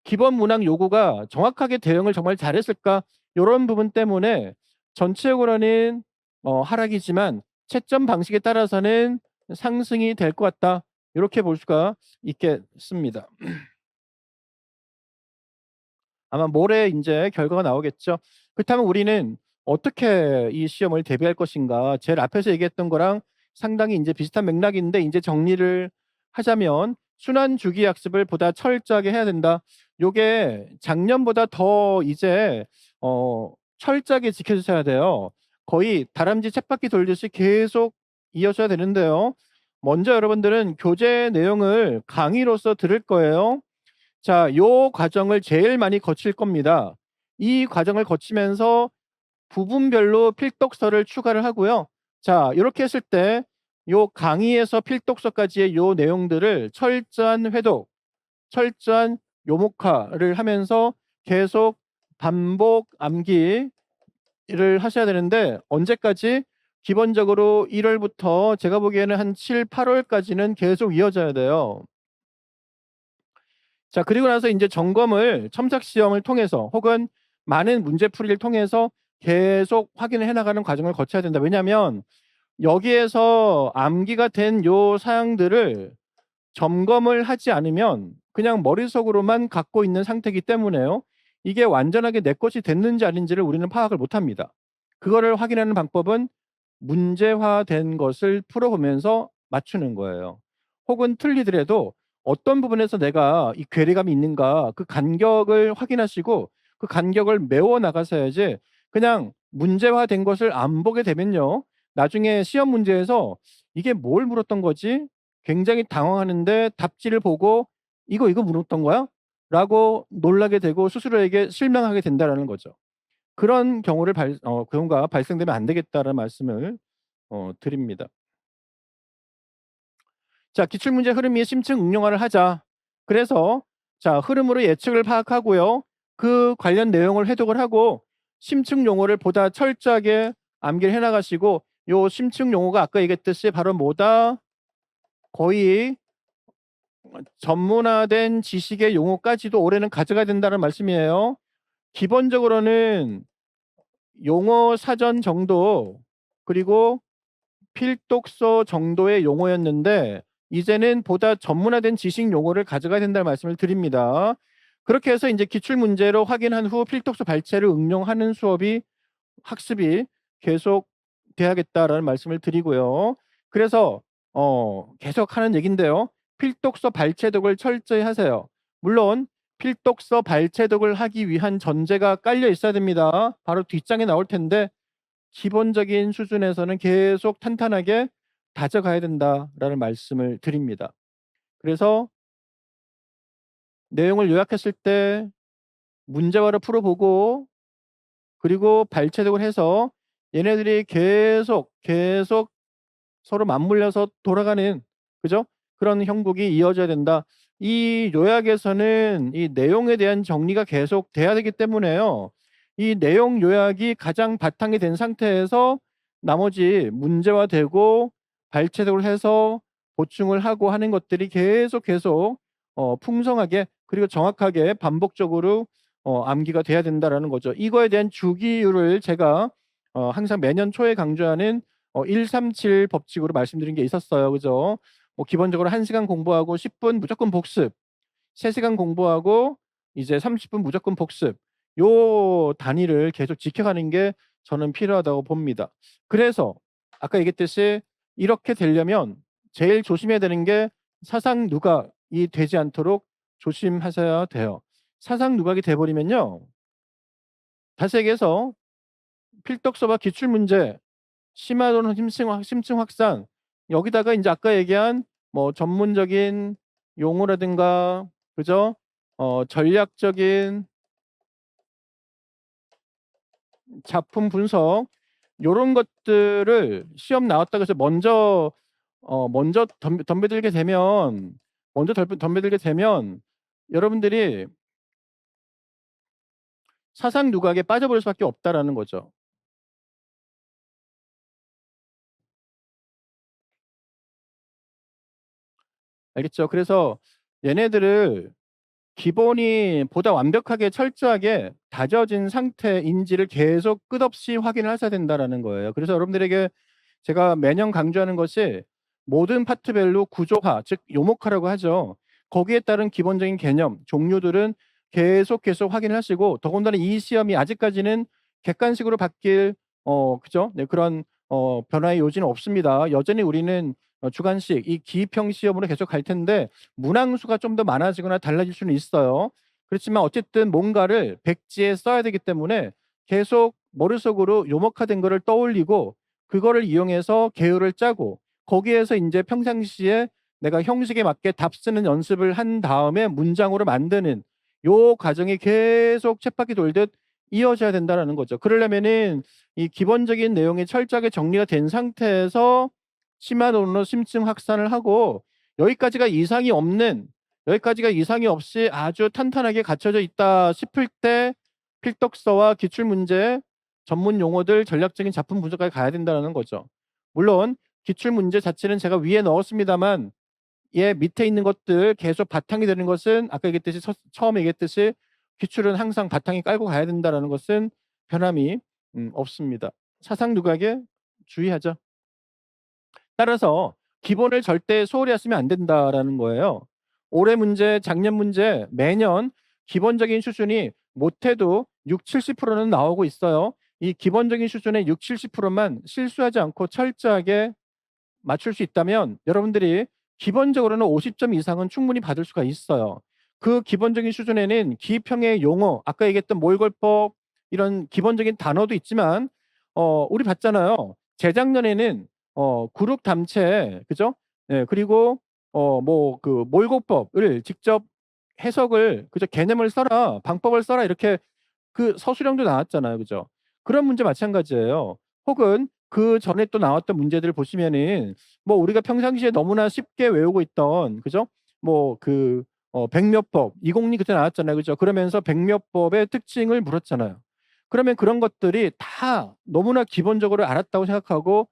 기본 문항 요구가 정확하게 대응을 정말 잘했을까, 요런 부분 때문에 전체적으로는 하락이지만 채점 방식에 따라서는 상승이 될 것 같다. 요렇게 볼 수가 있겠습니다. 아마 모레 인제 결과가 나오겠죠. 그렇다면 우리는 어떻게 이 시험을 대비할 것인가? 제일 앞에서 얘기했던 거랑 상당히 인제 비슷한 맥락인데, 인제 정리를 하자면 "순환 주기 학습을 보다 철저하게 해야 된다." 요게 작년보다 더 이제 철저하게 지켜주셔야 돼요. 거의 다람쥐 쳇바퀴 돌듯이 계속 이어져야 되는데요. 먼저 여러분들은 교재 내용을 강의로서 들을 거예요. 자, 요 과정을 제일 많이 거칠 겁니다. 이 과정을 거치면서 부분별로 필독서를 추가를 하고요. 자, 요렇게 했을 때 요 강의에서 필독서까지의 요 내용들을 철저한 회독, 철저한 요목화를 하면서 계속 반복 암기를 하셔야 되는데, 언제까지? 기본적으로 1 월부터 제가 보기에는 한 7-8 월까지는 계속 이어져야 돼요. 자, 그리고 나서 인제 점검을 첨삭 시험을 통해서 혹은 많은 문제풀이를 통해서 계속 확인을 해 나가는 과정을 거쳐야 된다. 왜냐하면 여기에서 암기가 된 요 사항들을 점검을 하지 않으면 그냥 머릿속으로만 갖고 있는 상태이기 때문에요. 이게 완전하게 내 것이 됐는지 아닌지를 우리는 파악을 못 합니다. 그거를 확인하는 방법은 문제화된 것을 풀어보면서 맞추는 거예요. 혹은 틀리더라도 어떤 부분에서 내가 이 괴리감이 있는가, 그 간격을 확인하시고 그 간격을 메워 나가셔야지, 그냥 문제화된 것을 안 보게 되면요, 나중에 시험 문제에서 '이게 뭘 물었던 거지?' 굉장히 당황하는데 답지를 보고 '이거 물었던 거야?' 라고 놀라게 되고 스스로에게 실망하게 된다라는 거죠. 그런 경우를 경우가 발생되면 안 되겠다라는 말씀을 드립니다. 자, 기출문제 흐름 및 심층 응용화를 하자. 그래서 자, 흐름으로 예측을 파악하고요. 그 관련 내용을 해독을 하고 심층 용어를 보다 철저하게 암기를 해 나가시고, 요 심층 용어가 아까 얘기했듯이 바로 뭐다? 거의 전문화된 지식의 용어까지도 올해는 가져가야 된다는 말씀이에요. 기본적으로는 용어 사전 정도, 그리고 필독서 정도의 용어였는데 이제는 보다 전문화된 지식 용어를 가져가야 된다는 말씀을 드립니다. 그렇게 해서 인제 기출 문제로 확인한 후 필독서 발췌를 응용하는 수업이, 학습이 계속 돼야겠다라는 말씀을 드리고요. 그래서 계속 하는 얘긴데요. 필독서 발췌독을 철저히 하세요. 물론 필독서 발췌독을 하기 위한 전제가 깔려 있어야 됩니다. 바로 뒷장에 나올 텐데 기본적인 수준에서는 계속 탄탄하게 다져가야 된다라는 말씀을 드립니다. 그래서 내용을 요약했을 때 문제화를 풀어보고, 그리고 발췌독을 해서 얘네들이 계속 서로 맞물려서 돌아가는, 그죠? 그런 형국이 이어져야 된다. 이 요약에서는 이 내용에 대한 정리가 계속 돼야 되기 때문에요. 이 내용 요약이 가장 바탕이 된 상태에서 나머지 문제화되고 발췌를 해서 보충을 하고 하는 것들이 계속 풍성하게 그리고 정확하게 반복적으로 암기가 돼야 된다라는 거죠. 이거에 대한 주기율을 제가 항상 매년 초에 강조하는 137 법칙으로 말씀드린 게 있었어요. 그죠? 뭐 기본적으로 1시간 공부하고 10분 무조건 복습, 3시간 공부하고 이제 30분 무조건 복습. 요 단위를 계속 지켜가는 게 저는 필요하다고 봅니다. 그래서 아까 얘기했듯이 이렇게 되려면 제일 조심해야 되는 게 사상 누각이 되지 않도록 조심하셔야 돼요. 사상 누각이 돼 버리면요. 다시 얘기해서 필독서와 기출문제, 심화도는 심층 확산, 여기다가 인제 아까 얘기한 뭐 전문적인 용어라든가 그죠? 전략적인 작품 분석 요런 것들을 시험 나왔다고 해서 먼저 덤벼들게 되면 덤벼들게 되면 여러분들이 사상 누각에 빠져버릴 수밖에 없다라는 거죠. 알겠죠? 그래서 얘네들을 기본이 보다 완벽하게 철저하게 다져진 상태인지를 계속 끝없이 확인을 하셔야 된다라는 거예요. 그래서 여러분들에게 제가 매년 강조하는 것이 모든 파트별로 구조화, 즉 요목화라고 하죠. 거기에 따른 기본적인 개념, 종류들은 계속 확인을 하시고 더군다나 이 시험이 아직까지는 객관식으로 바뀔 그죠? 네, 그런 변화의 요지는 없습니다. 여전히 우리는 주관식 이 기입형 시험으로 계속 갈 텐데 문항수가 좀 더 많아지거나 달라질 수는 있어요. 그렇지만 어쨌든 뭔가를 백지에 써야 되기 때문에 계속 머릿속으로 요목화된 거를 떠올리고 그거를 이용해서 계율을 짜고 거기에서 인제 평상시에 내가 형식에 맞게 답 쓰는 연습을 한 다음에 문장으로 만드는 요 과정이 계속 쳇바퀴 돌듯 이어져야 된다라는 거죠. 그러려면은 이 기본적인 내용이 철저하게 정리가 된 상태에서 심화 논으로 심층 확산을 하고 여기까지가 이상이 없는 여기까지가 이상이 없이 아주 탄탄하게 갖춰져 있다 싶을 때 필독서와 기출문제, 전문 용어들, 전략적인 작품 분석까지 가야 된다는 거죠. 물론 기출문제 자체는 제가 위에 넣었습니다만 얘 밑에 있는 것들 계속 바탕이 되는 것은 아까 얘기했듯이 처음에 얘기했듯이 기출은 항상 바탕에 깔고 가야 된다는 것은 변함이 없습니다. 사상 누각에 주의하죠. 따라서 기본을 절대 소홀히 했으면 안 된다라는 거예요. 올해 문제, 작년 문제 매년 기본적인 수준이 못해도 60-70%는 나오고 있어요. 이 기본적인 수준의 60-70%만 실수하지 않고 철저하게 맞출 수 있다면 여러분들이 기본적으로는 50점 이상은 충분히 받을 수가 있어요. 그 기본적인 수준에는 기입형의 용어, 아까 얘기했던 모의고법 이런 기본적인 단어도 있지만 우리 봤잖아요. 재작년에는 그룹 담체 그죠? 예 그리고 뭐 그 모의고법을 직접 해석을 그죠? 개념을 써라, 방법을 써라 이렇게 그 서술형도 나왔잖아요. 그죠? 그런 문제 마찬가지예요. 혹은 그전에 또 나왔던 문제들을 보시면은 뭐 우리가 평상시에 너무나 쉽게 외우고 있던 그죠? 뭐 그 백묘법 이공리 그때 나왔잖아요. 그죠? 그러면서 백묘법의 특징을 물었잖아요. 그러면 그런 것들이 다 너무나 기본적으로 알았다고 생각하고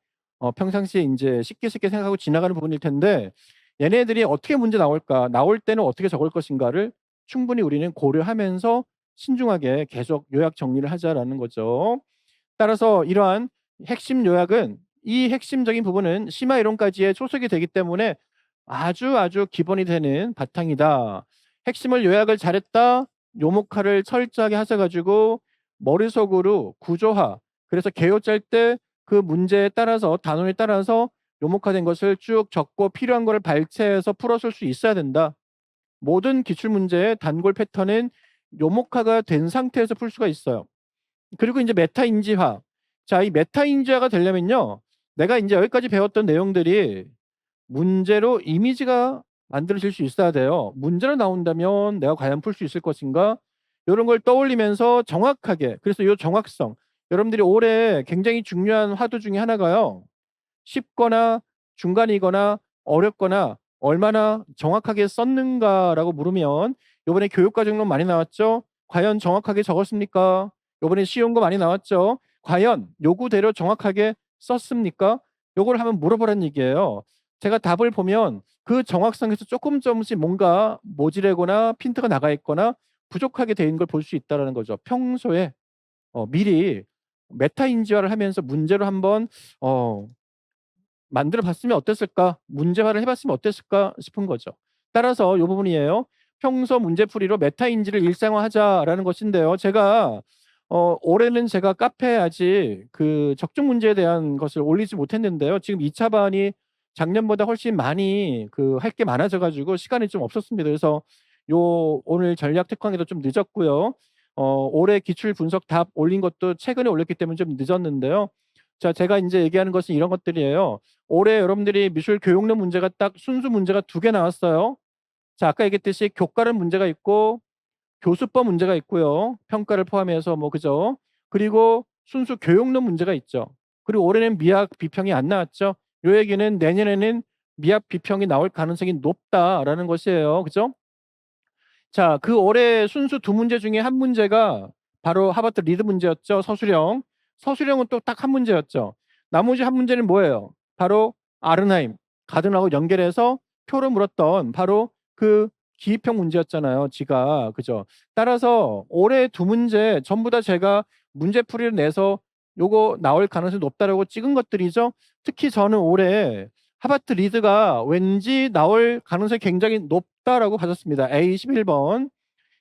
평상시에 인제 쉽게 생각하고 지나가는 부분일 텐데 얘네들이 어떻게 문제 나올까? 나올 때는 어떻게 적을 것인가를 충분히 우리는 고려하면서 신중하게 계속 요약 정리를 하자라는 거죠. 따라서 이러한 핵심 요약은 이 핵심적인 부분은 심화 이론까지의 초석이 되기 때문에 아주 기본이 되는 바탕이다. 핵심을 요약을 잘했다. 요목화를 철저하게 하셔 가지고 머릿속으로 구조화 그래서 개요 짤 때 그 문제에 따라서 단원에 따라서 요목화된 것을 쭉 적고 필요한 거를 발췌해서 풀었을 수 있어야 된다. 모든 기출 문제의 단골 패턴은 요목화가 된 상태에서 풀 수가 있어요. 그리고 인제 메타 인지화. 자, 이 메타 인지화가 되려면요. 내가 인제 여기까지 배웠던 내용들이 문제로 이미지가 만들어질 수 있어야 돼요. 문제로 나온다면 내가 과연 풀 수 있을 것인가? 요런 걸 떠올리면서 정확하게 그래서 요 정확성 여러분들이 올해 굉장히 중요한 화두 중에 하나가요. 쉽거나 중간이거나 어렵거나 얼마나 정확하게 썼는가라고 물으면 요번에 교육과정론 많이 나왔죠. 과연 정확하게 적었습니까? 요번에 쉬운 거 많이 나왔죠. 과연 요구대로 정확하게 썼습니까? 요걸 한번 물어보라는 얘기예요. 제가 답을 보면 그 정확성에서 조금씩 뭔가 모자라거나 핀트가 나가 있거나 부족하게 돼 있는 걸 볼 수 있다라는 거죠. 평소에 미리 메타 인지화를 하면서 문제로 한번 어 만들어 봤으면 어땠을까? 문제화를 해 봤으면 어땠을까 싶은 거죠. 따라서 요 부분이에요. 평소 문제풀이로 메타인지를 일상화하자라는 것인데요. 제가 올해는 제가 카페에 아직 그 적중 문제에 대한 것을 올리지 못했는데요. 지금 2차 반이 작년보다 훨씬 많이 그 할 게 많아져 가지고 시간이 좀 없었습니다. 그래서 오늘 전략 특강에도 좀 늦었고요. 올해 기출 분석 답 올린 것도 최근에 올렸기 때문에 좀 늦었는데요. 자, 제가 인제 얘기하는 것은 이런 것들이에요. 올해 여러분들이 미술 교육론 문제가 딱 순수 문제가 2개 나왔어요. 자, 아까 얘기했듯이 교과론 문제가 있고 교수법 문제가 있고요. 평가를 포함해서 뭐 그죠? 그리고 순수 교육론 문제가 있죠. 그리고 올해는 미학 비평이 안 나왔죠. 요 얘기는 내년에는 미학 비평이 나올 가능성이 높다라는 것이에요. 그죠? 자, 그 올해 순수 2문제 중에 1문제가 바로 하버트 리드 문제였죠. 서술형. 서술형은 또 딱 1문제였죠. 나머지 1문제는 뭐예요? 바로 아른하임, 가든하고 연결해서 표로 물었던 바로 그 기입형 문제였잖아요. 지가. 그죠? 따라서 올해 2문제 전부 다 제가 문제풀이를 내서 요거 나올 가능성이 높다라고 찍은 것들이죠. 특히 저는 올해 하버트 리드가 왠지 나올 가능성이 굉장히 높다라고 봐졌습니다. A 11번.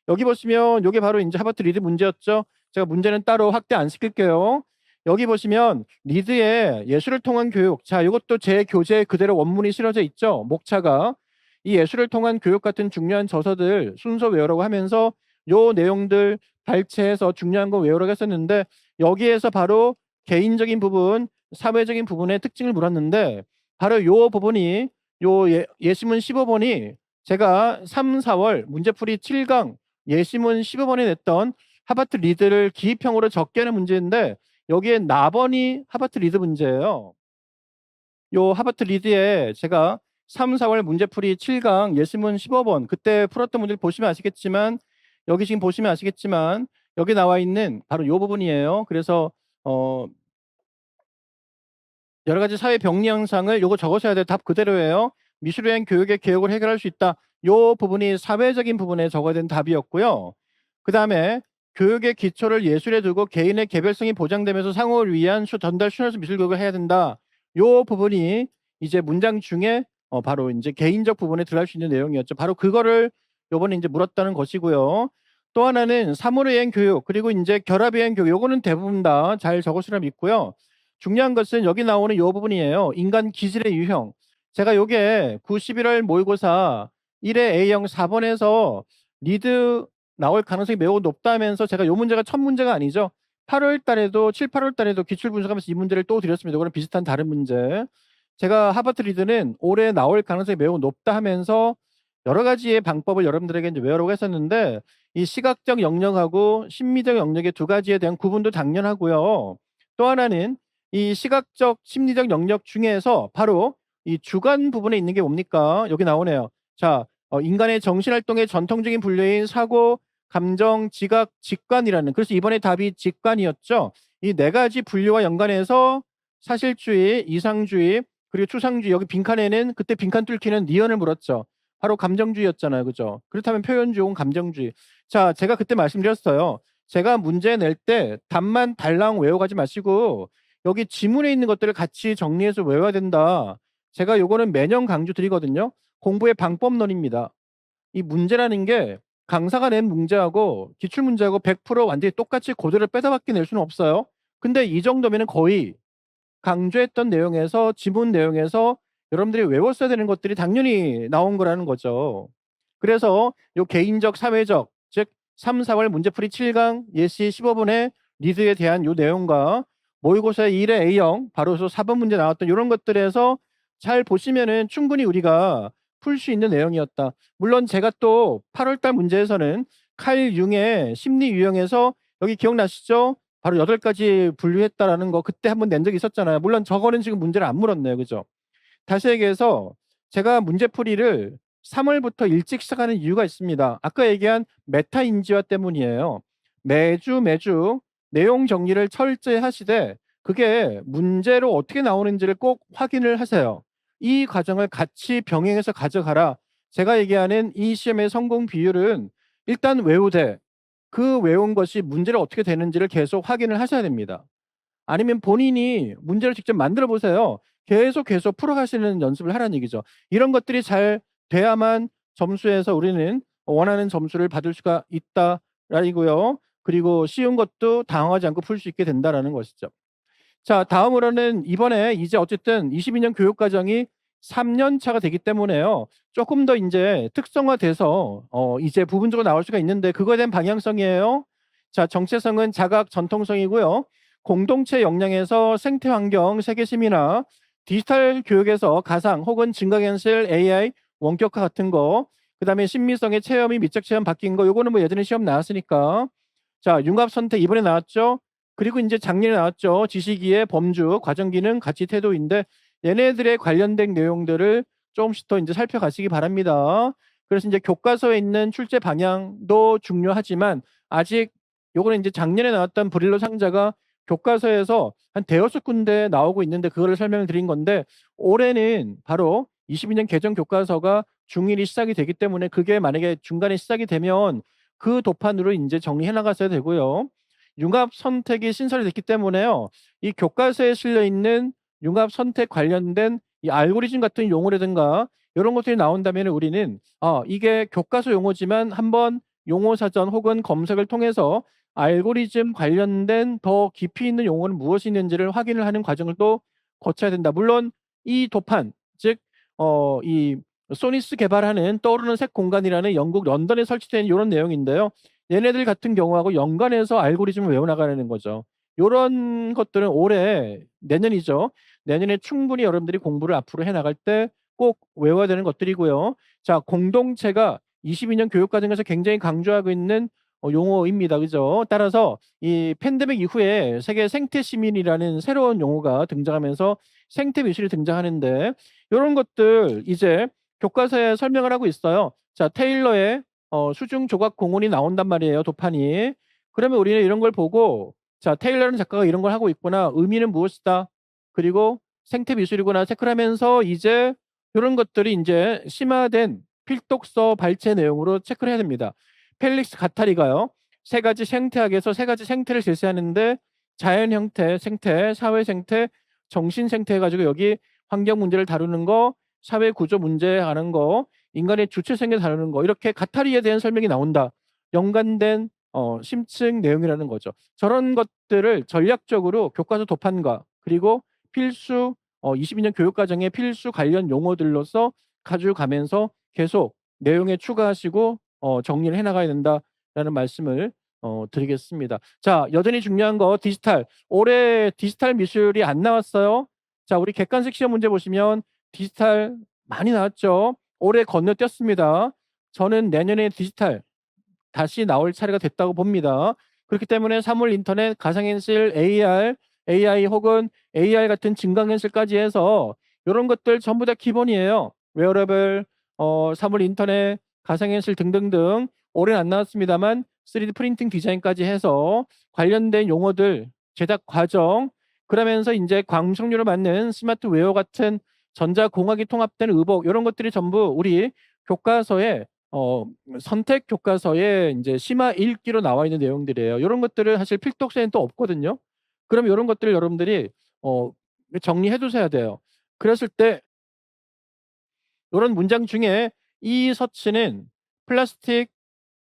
여기 보시면 요게 바로 인제 하버트 리드 문제였죠. 제가 문제는 따로 확대 안 시킬게요. 여기 보시면 리드의 예술을 통한 교육. 자, 요것도 제 교재에 그대로 원문이 실어져 있죠. 목차가. 이 예술을 통한 교육 같은 중요한 저서들 순서 외우라고 하면서 요 내용들 발췌해서 중요한 거 외우라고 했었는데 여기에서 바로 개인적인 부분, 사회적인 부분의 특징을 물었는데 바로 요 부분이 요 예시문 15번이 제가 3, 4월 문제풀이 7강 예시문 15번에 냈던 하버트 리드를 기입형으로 적게 하는 문제인데 여기에 나번이 하버트 리드 문제예요. 요 하버트 리드에 제가 3, 4월 문제풀이 7강 예시문 15번 그때 풀었던 문제를 보시면 아시겠지만 여기 지금 보시면 아시겠지만 여기 나와 있는 바로 요 부분이에요. 그래서 어 여러 가지 사회 병리 현상을 요거 적으셔야 돼요. 답 그대로예요. 미술여행 교육의 개혁을 해결할 수 있다. 요 부분이 사회적인 부분에 적어야 되는 답이었고요. 그다음에 교육의 기초를 예술에 두고 개인의 개별성이 보장되면서 상호를 위한 전달 순환수 미술 교육을 해야 된다. 요 부분이 이제 문장 중에 바로 인제 개인적 부분에 들어갈 수 있는 내용이었죠. 바로 그거를 요번에 인제 물었다는 것이고요. 또 하나는 사물여행 교육 그리고 인제 결합여행 교육 요거는 대부분 다 잘 적으시라 믿고요. 중요한 것은 여기 나오는 요 부분이에요. 인간 기질의 유형. 제가 요게 9, 11월 모의고사 1회 A형 4번에서 리드 나올 가능성이 매우 높다면서 제가 요 문제가 첫 문제가 아니죠. 8월 달에도 7, 8월 달에도 기출 분석하면서 이 문제를 또 드렸습니다. 이거는 비슷한 다른 문제. 제가 하버트 리드는 올해 나올 가능성이 매우 높다 하면서 여러 가지의 방법을 여러분들에게 이제 외우라고 했었는데 이 시각적 영역하고 심미적 영역의 2가지에 대한 구분도 당연하고요. 또 하나는 이 시각적 심리적 영역 중에서 바로 이 주관 부분에 있는 게 뭡니까? 여기 나오네요. 자, 인간의 정신 활동의 전통적인 분류인 사고, 감정, 지각, 직관이라는 그래서 이번에 답이 직관이었죠. 이 4가지 분류와 연관해서 사실주의, 이상주의, 그리고 추상주의 여기 빈칸에는 그때 빈칸 뚫기는 니은을 물었죠. 바로 감정주의였잖아요. 그죠? 그렇다면 표현주의 혹은 감정주의. 자, 제가 그때 말씀드렸어요. 제가 문제 낼 때 답만 달랑 외워가지 마시고 여기 지문에 있는 것들을 같이 정리해서 외워야 된다. 제가 요거는 매년 강조 드리거든요. 공부의 방법론입니다. 이 문제라는 게 강사가 낸 문제하고 기출 문제하고 100% 완전히 똑같이 그대로 뺏어박기 낼 수는 없어요. 근데 이 정도면은 거의 강조했던 내용에서 지문 내용에서 여러분들이 외웠어야 되는 것들이 당연히 나온 거라는 거죠. 그래서 요 개인적, 사회적 즉 3, 4월 문제풀이 7강 예시 15분의 리드에 대한 요 내용과 모의고사 1회 A형 바로서 4번 문제 나왔던 요런 것들에서 잘 보시면은 충분히 우리가 풀 수 있는 내용이었다. 물론 제가 또 8월 달 문제에서는 칼 융의 심리 유형에서 여기 기억나시죠? 바로 8가지 분류했다라는 거 그때 한번 낸 적이 있었잖아요. 물론 저거는 지금 문제를 안 물었네요. 그죠? 다시 얘기해서 제가 문제풀이를 3 월부터 일찍 시작하는 이유가 있습니다. 아까 얘기한 메타 인지화 때문이에요. 매주 내용 정리를 철저히 하시되 그게 문제로 어떻게 나오는지를 꼭 확인을 하세요. 이 과정을 같이 병행해서 가져가라. 제가 얘기하는 이 시험의 성공 비율은 일단 외우되 그 외운 것이 문제로 어떻게 되는지를 계속 확인을 하셔야 됩니다. 아니면 본인이 문제를 직접 만들어 보세요. 계속 풀어가시는 연습을 하라는 얘기죠. 이런 것들이 잘 돼야만 점수에서 우리는 원하는 점수를 받을 수가 있다라이고요. 그리고 쉬운 것도 당황하지 않고 풀 수 있게 된다라는 것이죠. 자, 다음으로는 이번에 이제 어쨌든 22년 교육 과정이 3년 차가 되기 때문에요. 조금 더 인제 특성화돼서 이제 부분적으로 나올 수가 있는데 그거에 대한 방향성이에요. 자, 정체성은 자각 전통성이고요. 공동체 역량에서 생태 환경, 세계 심의나 디지털 교육에서 가상 혹은 증강현실, AI, 원격화 같은 거, 그다음에 심미성의 체험이 미적 체험 바뀐 거 요거는 뭐 예전에 시험 나왔으니까. 자, 융합 선택 이번에 나왔죠. 그리고 인제 작년에 나왔죠. 지식이해, 범주, 과정 기능, 가치 태도인데 얘네들에 관련된 내용들을 조금씩 더 인제 살펴가시기 바랍니다. 그래서 인제 교과서에 있는 출제 방향도 중요하지만 아직 요거는 인제 작년에 나왔던 브릴로 상자가 교과서에서 한 대여섯 군데 나오고 있는데 그거를 설명을 드린 건데 올해는 바로 22년 개정 교과서가 중1이 시작이 되기 때문에 그게 만약에 중간에 시작이 되면 그 도판으로 인제 정리해 나가셔야 되고요. 융합 선택이 신설이 됐기 때문에요. 이 교과서에 실려 있는 융합 선택 관련된 이 알고리즘 같은 용어라든가 요런 것들이 나온다면은 우리는 이게 교과서 용어지만 한번 용어 사전 혹은 검색을 통해서 알고리즘 관련된 더 깊이 있는 용어는 무엇이 있는지를 확인을 하는 과정을 또 거쳐야 된다. 물론 이 도판 즉 이 소니스 개발하는 떠오르는 색 공간이라는 영국 런던에 설치된 요런 내용인데요. 얘네들 같은 경우하고 연관해서 알고리즘을 외워 나가라는 거죠. 요런 것들은 올해 내년이죠. 내년에 충분히 여러분들이 공부를 앞으로 해 나갈 때 꼭 외워야 되는 것들이고요. 자, 공동체가 22년 교육 과정에서 굉장히 강조하고 있는 용어입니다. 그죠? 따라서 이 팬데믹 이후에 세계 생태 시민이라는 새로운 용어가 등장하면서 생태 미술이 등장하는데 요런 것들 이제 교과서에 설명을 하고 있어요. 자, 테일러의 수중 조각 공원이 나온단 말이에요, 도판이. 그러면 우리는 이런 걸 보고 '자, 테일러라는 작가가 이런 걸 하고 있구나. 의미는 무엇이다.' 그리고 '생태 미술이구나.' 체크를 하면서 이제 요런 것들이 인제 심화된 필독서 발췌 내용으로 체크를 해야 됩니다. 펠릭스 가타리가요. 세 가지 생태학에서 세 가지 생태를 제시하는데 자연 형태, 생태, 사회 생태, 정신 생태 해 가지고 여기 환경 문제를 다루는 거, 사회 구조 문제 하는 거, 인간의 주체성에 다루는 거 이렇게 가타리에 대한 설명이 나온다. 연관된 심층 내용이라는 거죠. 저런 것들을 전략적으로 교과서 도판과 그리고 필수 22년 교육 과정의 필수 관련 용어들로서 가지고 가면서 계속 내용에 추가하시고 정리를 해 나가야 된다라는 말씀을 드리겠습니다. 자, 여전히 중요한 거 디지털. 올해 디지털 미술이 안 나왔어요. 자, 우리 객관식 시험 문제 보시면 디지털 많이 나왔죠. 올해 건너뛰었습니다. 저는 내년에 디지털 다시 나올 차례가 됐다고 봅니다. 그렇기 때문에 사물 인터넷, 가상현실, AI 혹은 AR 같은 증강현실까지 해서 요런 것들 전부 다 기본이에요. 웨어러블, 사물 인터넷, 가상현실 등등등 올해는 안 나왔습니다만 3D 프린팅 디자인까지 해서 관련된 용어들, 제작 과정, 그러면서 인제 광속률을 맞는 스마트 웨어 같은 전자공학이 통합된 의복 요런 것들이 전부 우리 교과서에 선택 교과서에 인제 심화 읽기로 나와 있는 내용들이에요. 요런 것들을 사실 필독서에는 또 없거든요. 그럼 요런 것들을 여러분들이 어 정리해 두셔야 돼요. 그랬을 때 요런 문장 중에 이 서치는 플라스틱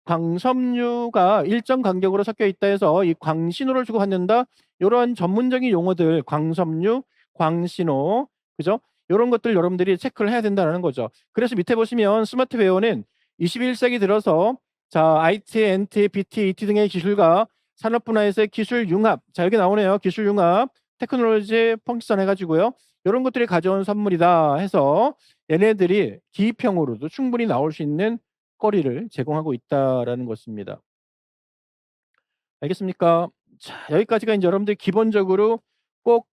광섬유가 일정 간격으로 섞여 있다 해서 이 광신호를 주고 받는다. 요런 전문적인 용어들 광섬유, 광신호 그죠? 요런 것들 여러분들이 체크를 해야 된다라는 거죠. 그래서 밑에 보시면 스마트 웨어는 21 세기 들어서 자 IT, NT, BT, ET 등의 기술과 산업 분야에서의 기술 융합 자 여기 나오네요. 기술 융합, 테크놀로지 펑션 해 가지고요. 요런 것들이 가져온 선물이다 해서 얘네들이 기입형으로도 충분히 나올 수 있는 거리를 제공하고 있다라는 것입니다. 알겠습니까? 자, 여기까지가 인제 여러분들이 기본적으로 꼭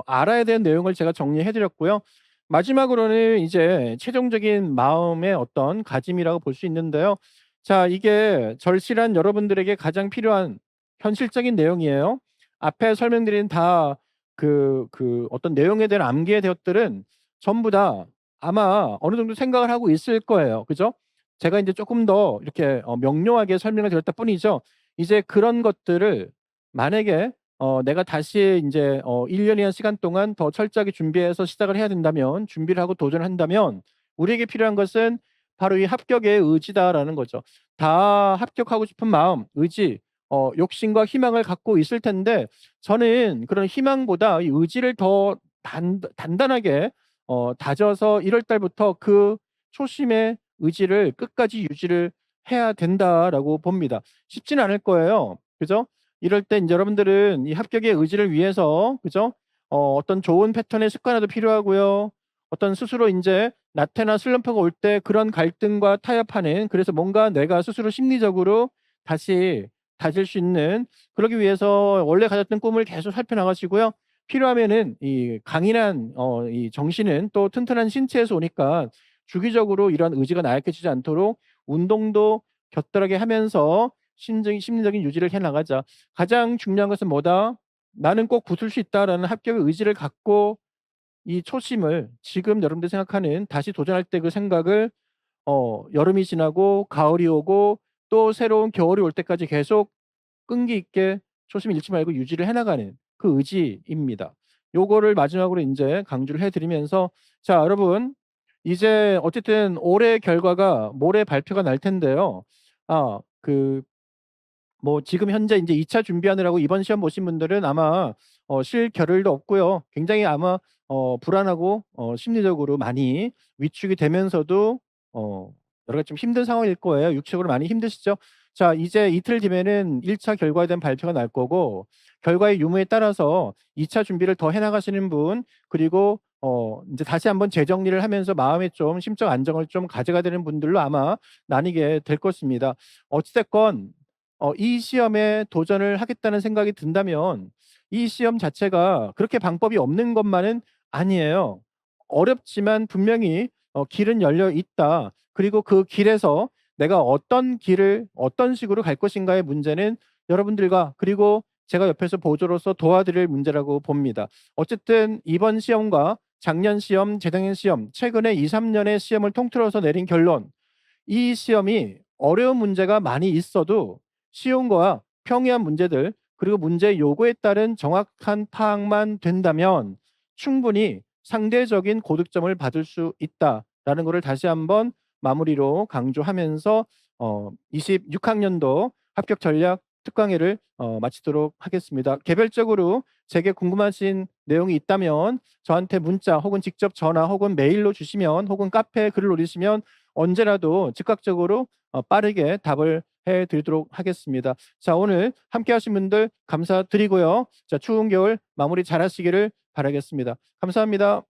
알아야 되는 내용을 제가 정리해 드렸고요. 마지막으로는 이제 최종적인 마음의 어떤 가짐이라고 볼 수 있는데요. 자, 이게 절실한 여러분들에게 가장 필요한 현실적인 내용이에요. 앞에 설명드린 다 어떤 내용에 대한 암기의 대것들은 전부 다 아마 어느 정도 생각을 하고 있을 거예요. 그죠? 제가 이제 조금 더 이렇게 명료하게 설명을 드렸다 뿐이죠. 이제 그런 것들을 만약에 내가 다시 인제 1 년이란 시간 동안 더 철저하게 준비해서 시작을 해야 된다면, 준비를 하고 도전을 한다면 우리에게 필요한 것은 바로 이 합격의 의지다라는 거죠. 다 합격하고 싶은 마음, 의지, 욕심과 희망을 갖고 있을 텐데, 저는 그런 희망보다 이 의지를 더 단단하게 다져서 1월 달부터 그 초심의 의지를 끝까지 유지를 해야 된다라고 봅니다. 쉽지는 않을 거예요. 그죠? 이럴 때 인제 여러분들은 이 합격의 의지를 위해서, 그죠? 어떤 좋은 패턴의 습관화도 필요하고요. 어떤 스스로 인제 나태나 슬럼프가 올 때 그런 갈등과 타협하는, 그래서 뭔가 내가 스스로 심리적으로 다시 다질 수 있는, 그러기 위해서 원래 가졌던 꿈을 계속 살펴 나가시고요. 필요하면은 이 강인한 이 정신은 또 튼튼한 신체에서 오니까 주기적으로 이런 의지가 나약해지지 않도록 운동도 곁들하게 하면서 심리적인 유지를 해 나가자. 가장 중요한 것은 뭐다? '나는 꼭 붙을 수 있다.'라는 합격의 의지를 갖고 이 초심을, 지금 여러분들이 생각하는 다시 도전할 때 그 생각을 여름이 지나고 가을이 오고 또 새로운 겨울이 올 때까지 계속 끈기 있게 초심을 잃지 말고 유지를 해 나가는 그 의지입니다. 요거를 마지막으로 인제 강조를 해 드리면서, 자 여러분, 이제 어쨌든 올해 결과가 모레 발표가 날 텐데요. 아 뭐 지금 현재 인제 2차 준비하느라고 이번 시험 보신 분들은 아마 쉴 겨를도 없고요. 굉장히 아마 불안하고 심리적으로 많이 위축이 되면서도 어 여러 가지 좀 힘든 상황일 거예요. 육체적으로 많이 힘드시죠? 자, 이제 이틀 뒤면은 1차 결과에 대한 발표가 날 거고, 결과의 유무에 따라서 2차 준비를 더 해 나가시는 분, 그리고 인제 다시 한번 재정리를 하면서 마음의 좀 심적 안정을 좀 가져가야 되는 분들로 아마 나뉘게 될 것입니다. 어찌 됐건 이 시험에 도전을 하겠다는 생각이 든다면 이 시험 자체가 그렇게 방법이 없는 것만은 아니에요. 어렵지만 분명히 길은 열려 있다. 그리고 그 길에서 내가 어떤 길을 어떤 식으로 갈 것인가의 문제는 여러분들과, 그리고 제가 옆에서 보조로서 도와드릴 문제라고 봅니다. 어쨌든 이번 시험과 작년 시험, 재작년 시험, 최근에 2-3 년의 시험을 통틀어서 내린 결론, 이 시험이 어려운 문제가 많이 있어도 쉬운 거와 평이한 문제들, 그리고 문제 요구에 따른 정확한 파악만 된다면 충분히 상대적인 고득점을 받을 수 있다라는 거를 다시 한번 마무리로 강조하면서 26 학년도 합격 전략 특강회를 마치도록 하겠습니다. 개별적으로 제게 궁금하신 내용이 있다면 저한테 문자 혹은 직접 전화 혹은 메일로 주시면, 혹은 카페에 글을 올리시면 언제라도 즉각적으로 빠르게 답을 해 드리도록 하겠습니다. 자, 오늘 함께 하신 분들 감사드리고요. 자, 추운 겨울 마무리 잘하시기를 바라겠습니다. 감사합니다.